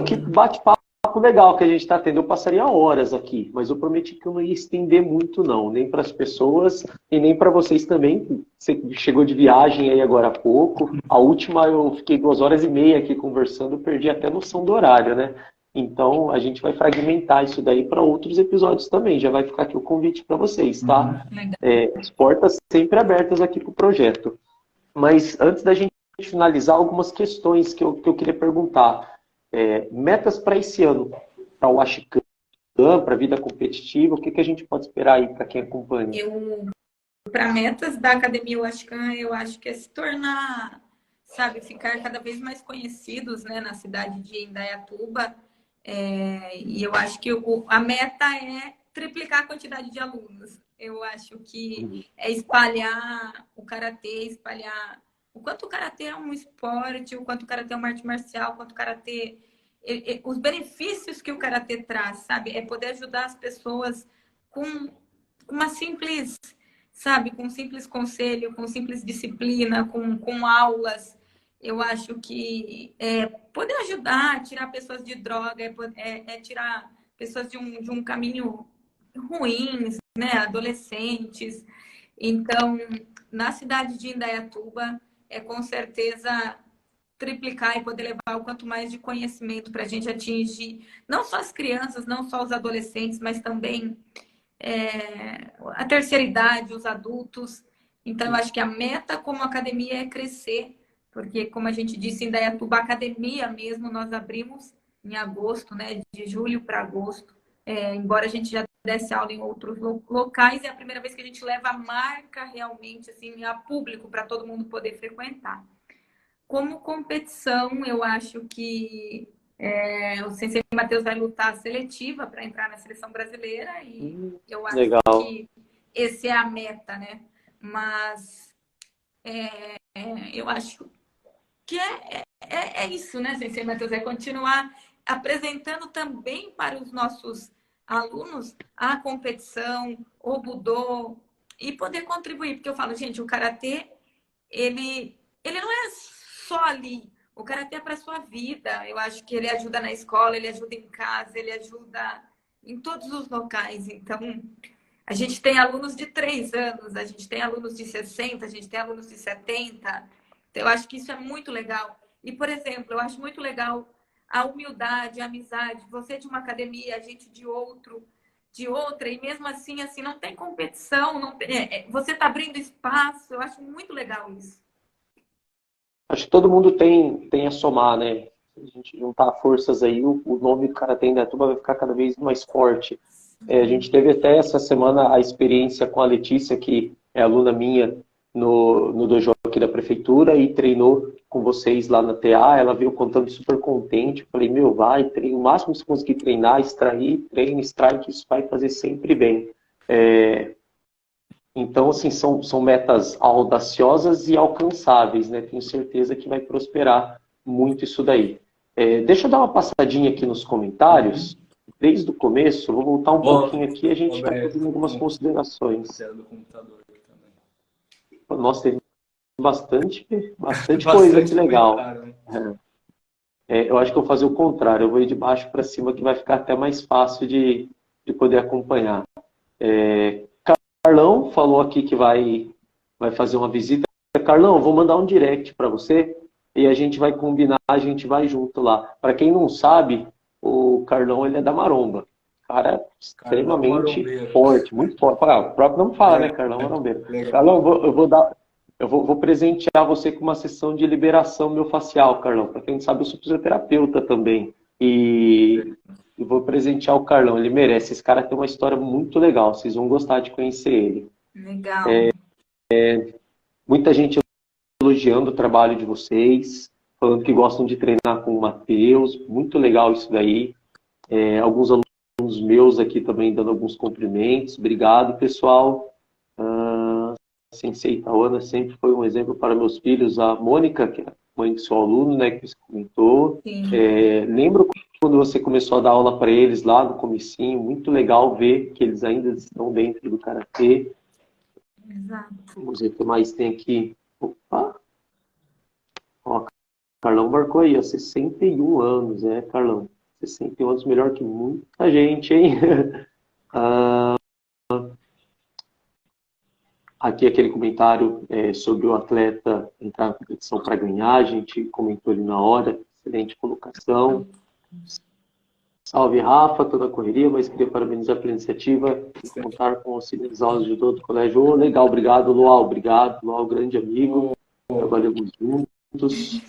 Que bate-papo legal que a gente está tendo. Eu passaria horas aqui, mas eu prometi que eu não ia estender muito, não. Nem para as pessoas e nem para vocês também. Você chegou de viagem aí agora há pouco. A última eu fiquei 2 horas e meia aqui conversando, eu perdi até a noção do horário, né? Então a gente vai fragmentar isso daí para outros episódios também. Já vai ficar aqui o convite para vocês, tá? As portas sempre abertas aqui para o projeto. Mas antes da gente finalizar, algumas questões que eu queria perguntar. Metas para esse ano, para o Ashcan, para a vida competitiva, o que a gente pode esperar aí para quem acompanha? Para metas da Academia Ashcan, eu acho que é se tornar, sabe, ficar cada vez mais conhecidos, né, na cidade de Indaiatuba. E eu acho que a meta é triplicar a quantidade de alunos. Eu acho que é espalhar o karatê, espalhar o quanto o karatê é um esporte, o quanto o karatê é uma arte marcial, o quanto o karatê... Os benefícios que o karatê traz, sabe? É poder ajudar as pessoas com uma simples, sabe? Com um simples conselho, com simples disciplina, com aulas. Eu acho que poder ajudar, tirar pessoas de droga, tirar pessoas de um caminho ruins, né? Adolescentes. Então, na cidade de Indaiatuba, com certeza triplicar e poder levar o quanto mais de conhecimento para a gente atingir não só as crianças, não só os adolescentes, mas também a terceira idade, os adultos. Então, eu acho que a meta como academia é crescer, porque, como a gente disse, em Indaiatuba, a academia mesmo, nós abrimos em agosto, né, de julho para agosto, embora a gente já desse aula em outros locais, é a primeira vez que a gente leva a marca realmente assim, a público para todo mundo poder frequentar. Como competição, eu acho que o Sensei Matheus vai lutar a seletiva para entrar na seleção brasileira e eu acho Legal. que essa é a meta, né? Mas eu acho que é isso, né, Sensei Matheus? É continuar apresentando também para os nossos alunos a competição, o budô, e poder contribuir. Porque eu falo, gente, o karatê, ele não é só ali. O karatê é para a sua vida. Eu acho que ele ajuda na escola, ele ajuda em casa, ele ajuda em todos os locais. Então, a gente tem alunos de 3 anos, a gente tem alunos de 60, a gente tem alunos de 70. Então, eu acho que isso é muito legal. E, por exemplo, eu acho muito legal a humildade, a amizade. Você de uma academia, a gente de outra, e mesmo assim, não tem competição, não tem, você está abrindo espaço. Eu acho muito legal isso. Acho que todo mundo tem a somar, né? Se a gente juntar forças aí, o nome do Karatê Indaiatuba vai ficar cada vez mais forte. A gente teve até essa semana a experiência com a Letícia, que é aluna minha no dojo aqui da prefeitura e treinou com vocês lá na TA. Ela veio contando super contente. Eu falei, meu, vai, treina o máximo que você conseguir treinar, extrair, treina, extrai, que isso vai fazer sempre bem. Então, assim, são metas audaciosas e alcançáveis, né? Tenho certeza que vai prosperar muito isso daí. Deixa eu dar uma passadinha aqui nos comentários. Desde o começo, vou voltar um pouquinho aqui e a gente está fazendo algumas considerações. Do computador aqui também. Nossa, teve bastante coisa aqui legal. Eu acho que eu vou fazer o contrário, eu vou ir de baixo para cima, que vai ficar até mais fácil de poder acompanhar. Carlão falou aqui que vai fazer uma visita. Carlão, eu vou mandar um direct para você e a gente vai combinar, a gente vai junto lá. Para quem não sabe, o Carlão, ele é da Maromba. Cara extremamente forte, muito forte. O próprio não fala, né, Carlão Marombeiro. Carlão, eu vou presentear você com uma sessão de liberação miofascial, Carlão. Para quem não sabe, eu sou fisioterapeuta também. E vou presentear o Carlão, ele merece. Esse cara tem uma história muito legal, vocês vão gostar de conhecer ele. Legal. Muita gente elogiando o trabalho de vocês, falando que gostam de treinar com o Matheus, muito legal isso daí. Alguns alunos meus aqui também dando alguns cumprimentos. Obrigado, pessoal. Sensei Itaúana sempre foi um exemplo para meus filhos. A Mônica, que é a mãe do seu aluno, né, que você comentou. Lembro quando você começou a dar aula para eles lá no comecinho, muito legal ver que eles ainda estão dentro do karatê. Exato. Vamos ver o que mais tem aqui. Opa! Ó, Carlão marcou aí, ó, 61 anos, Carlão? 61 anos, melhor que muita gente, hein? Ah, aqui aquele comentário sobre o atleta entrar na competição para ganhar, a gente comentou ali na hora, excelente colocação. Salve, Rafa, toda a correria, mas queria parabenizar pela iniciativa e contar com o auxílio das aulas de todo o colégio. Oh, legal, obrigado, Luau, obrigado, Luau, grande amigo, trabalhamos juntos. Se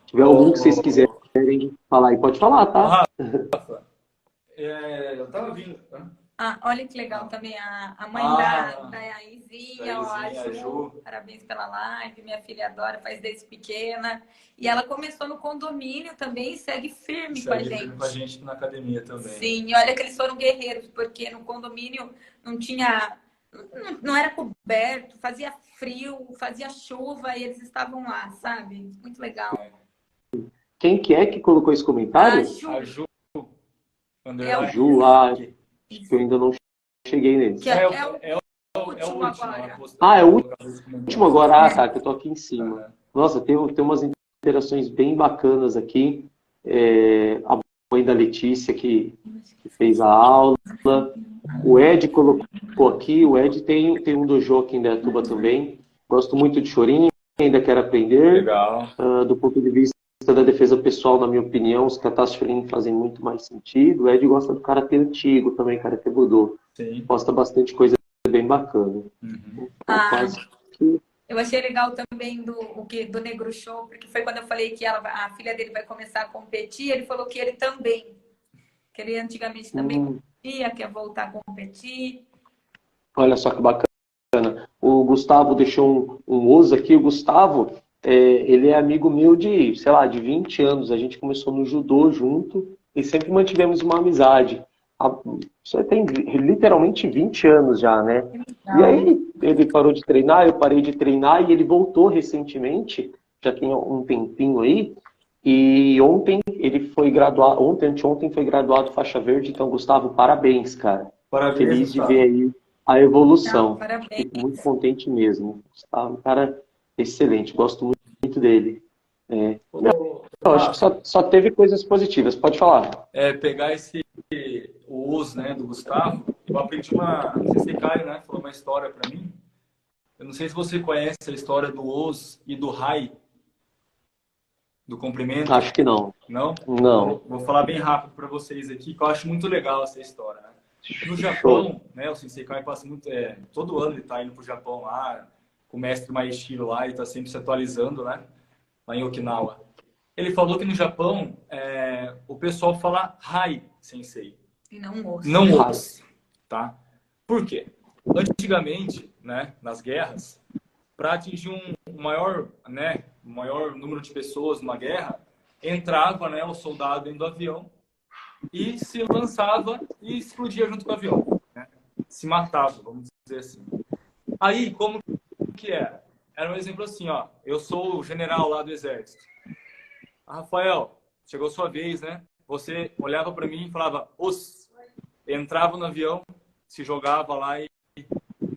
tiver algum que vocês quiserem falar aí, pode falar, tá? Rafa, eu tava vindo, tá? Olha que legal também a mãe da Izinha, a Ju. Parabéns pela live. Minha filha adora, faz desde pequena. E ela começou no condomínio também e segue firme com a gente. Segue firme com a gente na academia também. Sim, e olha que eles foram guerreiros, porque no condomínio não era coberto, fazia frio, fazia chuva e eles estavam lá, sabe? Muito legal. Quem que é que colocou esse comentário? A Ju. A Ju, acho que eu ainda não cheguei nesse. É o último agora. É o último agora. Tá, que eu tô aqui em cima. Nossa, tem umas interações bem bacanas aqui. A mãe da Letícia que fez a aula. O Ed colocou aqui. O Ed tem um dojo aqui em Indaiatuba também. Gosto muito de chorinho, ainda quero aprender. Legal. Do ponto de vista da defesa pessoal, na minha opinião, os katas shorin fazem muito mais sentido. O Ed gosta do karatê antigo também, karatê budô. Sim. Posta bastante coisa bem bacana. Uhum. Eu achei legal também do Negro Show, porque foi quando eu falei que a filha dele vai começar a competir, ele falou que ele também. Que ele antigamente também competia, quer voltar a competir. Olha só que bacana. O Gustavo deixou um oso aqui. O Gustavo, ele é amigo meu de, sei lá, de 20 anos. A gente começou no judô junto e sempre mantivemos uma amizade. Isso tem literalmente 20 anos já, né? E aí ele parou de treinar, eu parei de treinar e ele voltou recentemente, já tem um tempinho aí. E ontem ele foi graduado, anteontem foi graduado faixa verde. Então, Gustavo, parabéns, cara. Parabéns, Feliz Gustavo. de ver aí a evolução. Parabéns. Fico muito contente mesmo. Gustavo, um cara excelente, gosto muito dele. Eu acho que só teve coisas positivas. Pode falar. Pegar o uso, né, do Gustavo, eu aprendi não sei se Caio, né, falou uma história para mim. Eu não sei se você conhece a história do Os e do Rai, do comprimento. Acho que não. Não? Não. Vou falar bem rápido para vocês aqui, que eu acho muito legal essa história, né? No Japão, né, o Sensei Kai passa muito, todo ano ele está indo para o Japão lá, com o mestre Maeshiro lá, e está sempre se atualizando, né, lá em Okinawa. Ele falou que no Japão o pessoal fala Rai Sensei. E não osso. Não osso, tá? Por quê? Antigamente, né, nas guerras, para atingir um maior número de pessoas numa guerra, entrava, né, o soldado dentro do avião e se lançava e explodia junto com o avião, né? Se matava, vamos dizer assim. Aí, como que era? Era um exemplo assim, ó. Eu sou o general lá do exército. Rafael, chegou sua vez, né? Você olhava para mim e falava, entrava no avião, se jogava lá e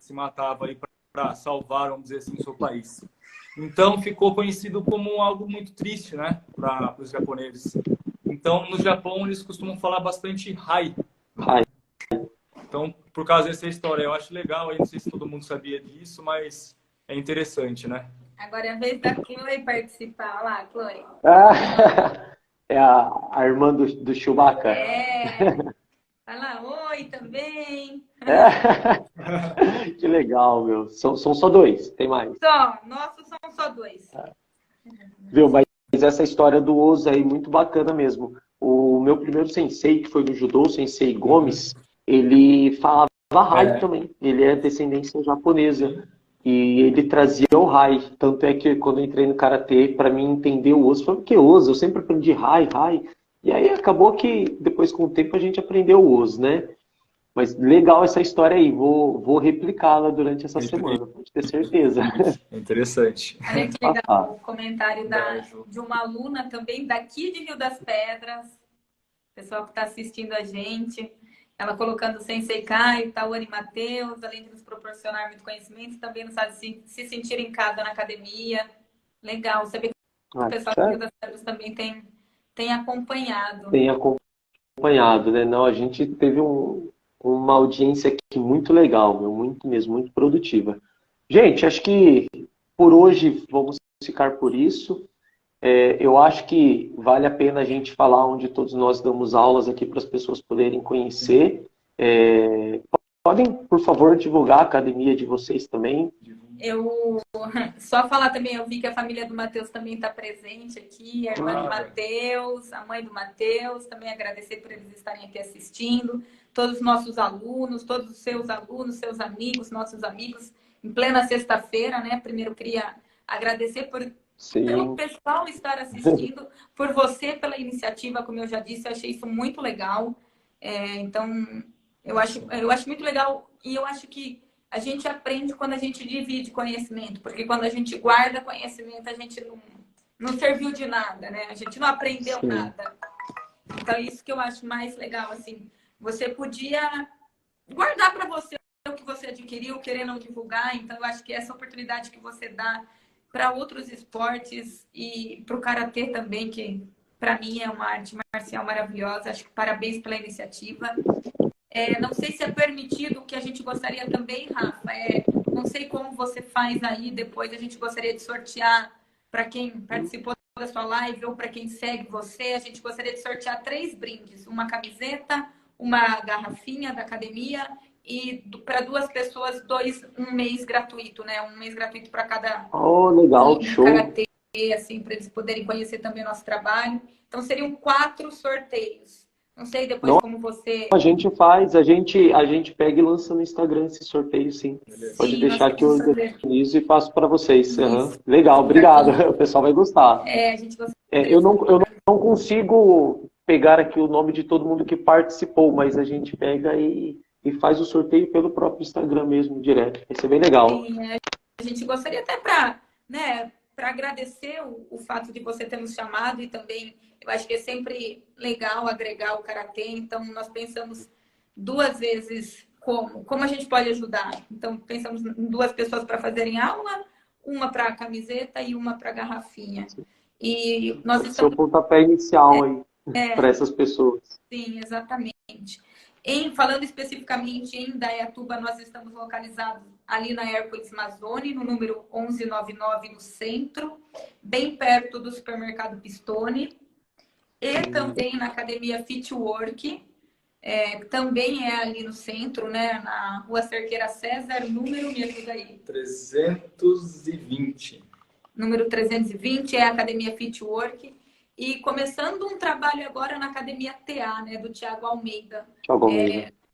se matava aí para salvar, vamos dizer assim, o seu país. Então, ficou conhecido como algo muito triste, né, para os japoneses. Então, no Japão, eles costumam falar bastante Rai. Rai. Então, por causa dessa história, eu acho legal. Eu não sei se todo mundo sabia disso, mas é interessante, né? Agora é a vez da Chloe participar. Olha lá, Chloe. É a irmã do Chewbacca. Fala oi também. Que legal, meu. São só dois, tem mais. Nossos são só dois. Viu, mas essa história do osso aí, muito bacana mesmo. O meu primeiro sensei, que foi no judô, o sensei Gomes, ele falava Rai também. Ele é descendência japonesa. E ele trazia o Rai. Tanto é que quando eu entrei no Karatê, para mim entender o osso, foi porque osso, eu sempre aprendi Rai. E aí acabou que depois com o tempo a gente aprendeu o osso, né? Mas legal essa história aí, vou replicá-la durante essa semana, pode ter certeza. Interessante. Olha que legal o comentário de uma aluna também daqui de Rio das Pedras, pessoal que está assistindo a gente, ela colocando o Sensei Caio, Tawane Matheus, além de nos proporcionar muito conhecimento, também nos faz se sentir em casa na academia. Legal, saber que o pessoal de Rio das Pedras também tem tem acompanhado. Tem acompanhado, né? Não, a gente teve uma audiência aqui muito legal, meu, muito mesmo, muito produtiva. Gente, acho que por hoje vamos ficar por isso. Eu acho que vale a pena a gente falar onde todos nós damos aulas aqui para as pessoas poderem conhecer. Podem, por favor, divulgar a academia de vocês também? Eu só falar também, eu vi que a família do Matheus também está presente aqui, a irmã do Matheus, a mãe do Matheus, também agradecer por eles estarem aqui assistindo, todos os nossos alunos, todos os seus alunos, seus amigos, nossos amigos, em plena sexta-feira, né? Primeiro queria agradecer pelo pessoal estar assistindo, por você pela iniciativa, como eu já disse, eu achei isso muito legal. Então, eu acho muito legal e eu acho que a gente aprende quando a gente divide conhecimento, porque quando a gente guarda conhecimento, a gente não serviu de nada, né? A gente não aprendeu nada. Então, é isso que eu acho mais legal, assim. Você podia guardar para você o que você adquiriu, querer não divulgar. Então, eu acho que essa oportunidade que você dá para outros esportes e para o karatê também, que para mim é uma arte marcial maravilhosa. Acho que parabéns pela iniciativa. Não sei se é permitido, o que a gente gostaria também, Rafa, não sei como você faz aí, depois a gente gostaria de sortear para quem participou da sua live ou para quem segue você, a gente gostaria de sortear 3 brindes, uma camiseta, uma garrafinha da academia e para 2 pessoas, um mês gratuito, né? Um mês gratuito para cada legal, show. karatê, assim, para eles poderem conhecer também o nosso trabalho. Então, seriam 4 sorteios. Não sei depois como você... A gente faz, a gente pega e lança no Instagram esse sorteio, sim. Pode deixar que eu organizo e faço para vocês. Legal, obrigado. O pessoal vai gostar. A gente eu não consigo pegar aqui o nome de todo mundo que participou, mas a gente pega e faz o sorteio pelo próprio Instagram mesmo, direto. Vai ser bem legal. Sim, a gente gostaria até para agradecer o fato de você ter nos chamado e também eu acho que é sempre legal agregar o karatê, então nós pensamos 2 vezes como a gente pode ajudar. Então pensamos em 2 pessoas para fazerem aula, uma para a camiseta e uma para a garrafinha. E nós estamos... Seu pontapé inicial aí para essas pessoas. Sim, exatamente. Falando especificamente em Indaiatuba, nós estamos localizados ali na Hércules Mazzoni, no número 1199, no centro, bem perto do supermercado Pistone. E também na Academia Fitwork, também é ali no centro, né? Na Rua Cerqueira César, número, me ajuda aí. 320. Número 320 é a Academia Fitwork. E começando um trabalho agora na Academia TA, né? Do Thiago Almeida.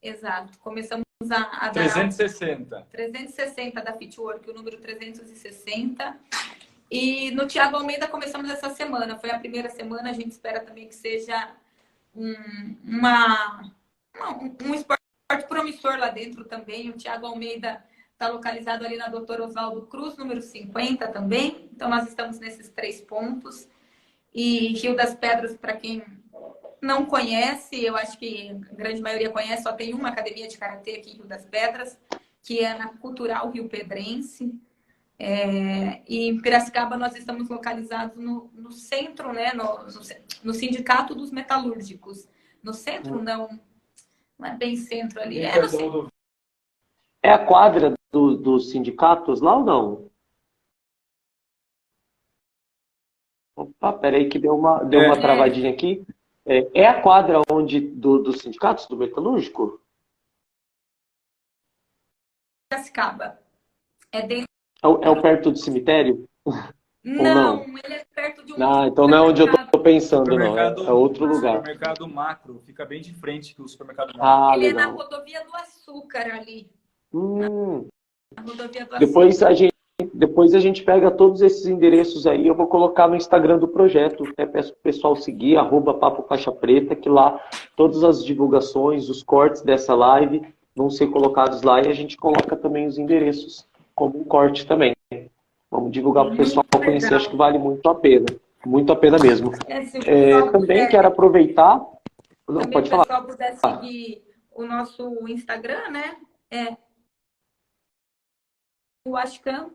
Exato. Começamos a dar... 360. 360 da Fitwork, o número 360. E no Thiago Almeida começamos essa semana. Foi a primeira semana, a gente espera também que seja um esporte promissor lá dentro também. O Thiago Almeida está localizado ali na Dr. Oswaldo Cruz, número 50 também. Então, nós estamos nesses 3 pontos. E Rio das Pedras, para quem não conhece, eu acho que a grande maioria conhece, só tem uma academia de karatê aqui em Rio das Pedras, que é na Cultural Rio Pedrense. E em Piracicaba nós estamos localizados no centro, né? No Sindicato dos Metalúrgicos. No centro, não é bem centro ali. É a quadra dos sindicatos lá ou não? Opa, peraí que deu uma travadinha aqui. É a quadra dos sindicatos do metalúrgico? Piracicaba. Dentro... É perto do cemitério? Não, ele é perto de um... então não é onde eu estou pensando, não. É outro lugar. O supermercado Macro, fica bem de frente do supermercado Macro. Ele legal. é na Rodovia do Açúcar ali. Na Rodovia do Açúcar. Depois a gente pega todos esses endereços aí, eu vou colocar no Instagram do projeto. Até peço para o pessoal seguir, @Papo Faixa Preta, que lá todas as divulgações, os cortes dessa live vão ser colocados lá e a gente coloca também os endereços como um corte também. Vamos divulgar para o pessoal conhecer, acho que vale muito a pena. Muito a pena mesmo. Também quero aproveitar... Não, pode falar. Se o pessoal puder seguir o nosso Instagram, né? O Ashcan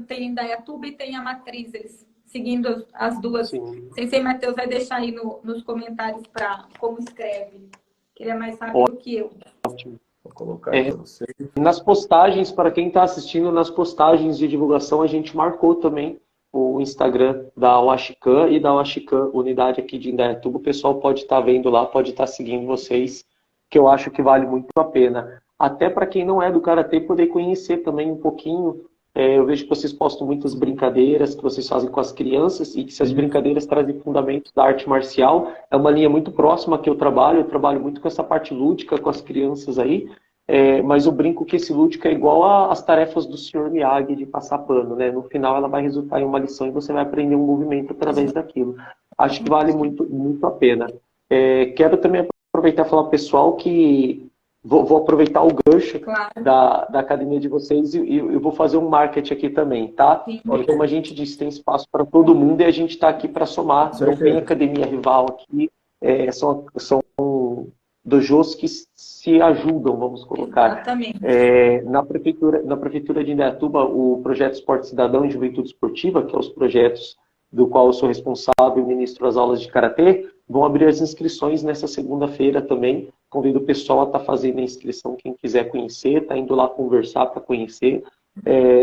tem Indaiatuba e tem a Matriz. Eles seguindo as duas. Sim. Sensei Matheus vai deixar aí nos comentários para como escreve, que ele é mais rápido que eu. Ótimo. Vou colocar aí para você. Nas postagens, para quem está assistindo, nas postagens de divulgação, a gente marcou também o Instagram da Washicam e da Washicam, unidade aqui de Indaiatuba. O pessoal pode estar vendo lá, pode estar seguindo vocês, que eu acho que vale muito a pena. Até para quem não é do Karatê, poder conhecer também um pouquinho. Eu vejo que vocês postam muitas brincadeiras que vocês fazem com as crianças e que se as brincadeiras trazem fundamentos da arte marcial, é uma linha muito próxima que eu trabalho muito com essa parte lúdica com as crianças aí, mas eu brinco que esse lúdico é igual às tarefas do Sr. Miyagi de passar pano, né? No final ela vai resultar em uma lição e você vai aprender um movimento através daquilo. Acho que vale muito, muito a pena. Quero também aproveitar e falar pro pessoal que vou aproveitar o gancho da academia de vocês e eu vou fazer um marketing aqui também, tá? Como a gente disse, tem espaço para todo mundo e a gente está aqui para somar. Não tem academia rival aqui, são dojos que se ajudam, vamos colocar. Exatamente. Na prefeitura de Indaiatuba, o projeto Esporte Cidadão e Juventude Esportiva, que é os projetos do qual eu sou responsável e ministro as aulas de Karatê, vão abrir as inscrições nessa segunda-feira também. Convido o pessoal a estar fazendo a inscrição, quem quiser conhecer, está indo lá conversar para conhecer.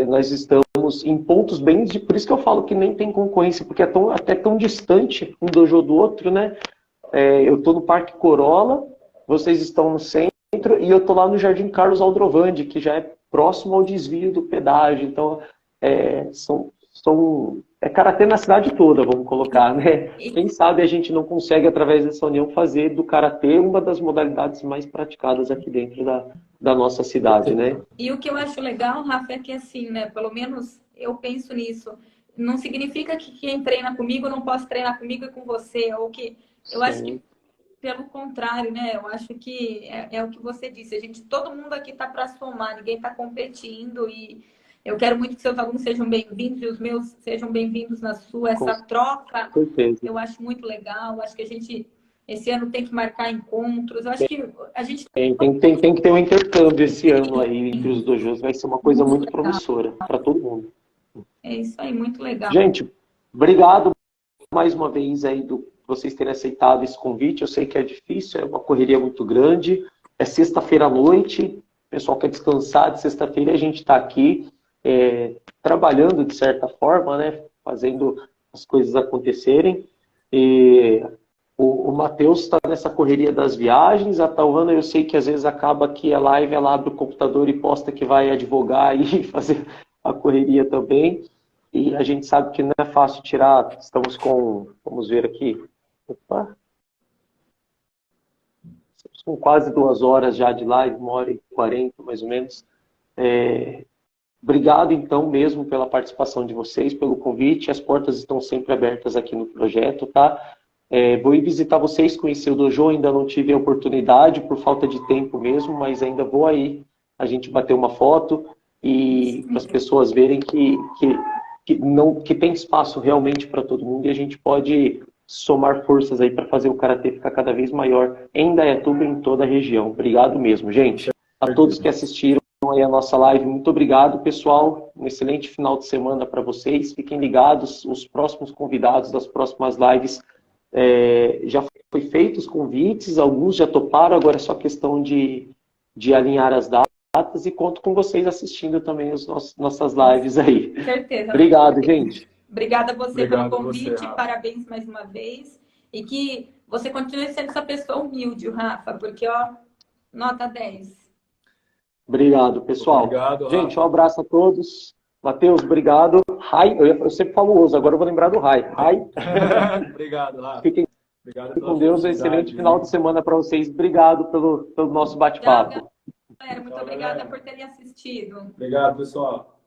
Nós estamos em pontos bem... Por isso que eu falo que nem tem concorrência, porque é até tão distante um dojo do outro, né? Eu estou no Parque Corolla, vocês estão no centro, e eu estou lá no Jardim Carlos Aldrovandi, que já é próximo ao desvio do pedágio. Então, é karatê na cidade toda, vamos colocar, né? Quem sabe a gente não consegue, através dessa união, fazer do karatê uma das modalidades mais praticadas aqui dentro da nossa cidade, né? E o que eu acho legal, Rafa, é que assim, né? Pelo menos eu penso nisso. Não significa que quem treina comigo não possa treinar comigo e com você, ou que... Eu acho que, pelo contrário, né? Eu acho que é o que você disse. Todo mundo aqui está para somar, ninguém está competindo e... Eu quero muito que seus alunos sejam bem-vindos e os meus sejam bem-vindos na sua. Essa troca, eu acho muito legal. Eu acho que a gente, esse ano, tem que marcar encontros. Eu acho que a gente... Tem que ter um intercâmbio esse ano aí entre os dojos. Vai ser uma coisa muito promissora para todo mundo. É isso aí, muito legal. Gente, obrigado mais uma vez aí vocês terem aceitado esse convite. Eu sei que é difícil, é uma correria muito grande. É sexta-feira à noite. O pessoal quer descansar de sexta-feira e a gente está aqui. Trabalhando de certa forma, né, fazendo as coisas acontecerem. E o Matheus está nessa correria das viagens, a Tauana eu sei que às vezes acaba que a live, ela abre o computador e posta que vai advogar e fazer a correria também. E a gente sabe que não é fácil tirar, estamos com, vamos ver aqui, estamos com quase 2 horas já de live, 1h40 mais ou menos. Obrigado, então, mesmo pela participação de vocês, pelo convite. As portas estão sempre abertas aqui no projeto, tá? Vou ir visitar vocês, conhecer o dojo, ainda não tive a oportunidade, por falta de tempo mesmo, mas ainda vou aí a gente bater uma foto e para as pessoas verem que tem espaço realmente para todo mundo e a gente pode somar forças aí para fazer o karatê ficar cada vez maior em Indaiatuba e em toda a região. Obrigado mesmo, gente. A todos que assistiram aí a nossa live, muito obrigado, pessoal. Um excelente final de semana para vocês. Fiquem ligados, os próximos convidados das próximas lives já foi feitos os convites, alguns já toparam, agora é só questão de alinhar as datas e conto com vocês assistindo também as nossas lives aí. Com certeza. Obrigado, gente. Obrigada a você pelo convite, parabéns mais uma vez. E que você continue sendo essa pessoa humilde, Rafa, porque, ó, nota 10. Obrigado, pessoal. Obrigado, gente, um abraço a todos. Matheus, obrigado. Rai, eu sempre falo o Oso, agora eu vou lembrar do Rai. Obrigado, Rafa. Fiquem com Deus, um excelente final de semana para vocês. Obrigado pelo nosso bate-papo. Muito obrigada por terem assistido. Obrigado, pessoal.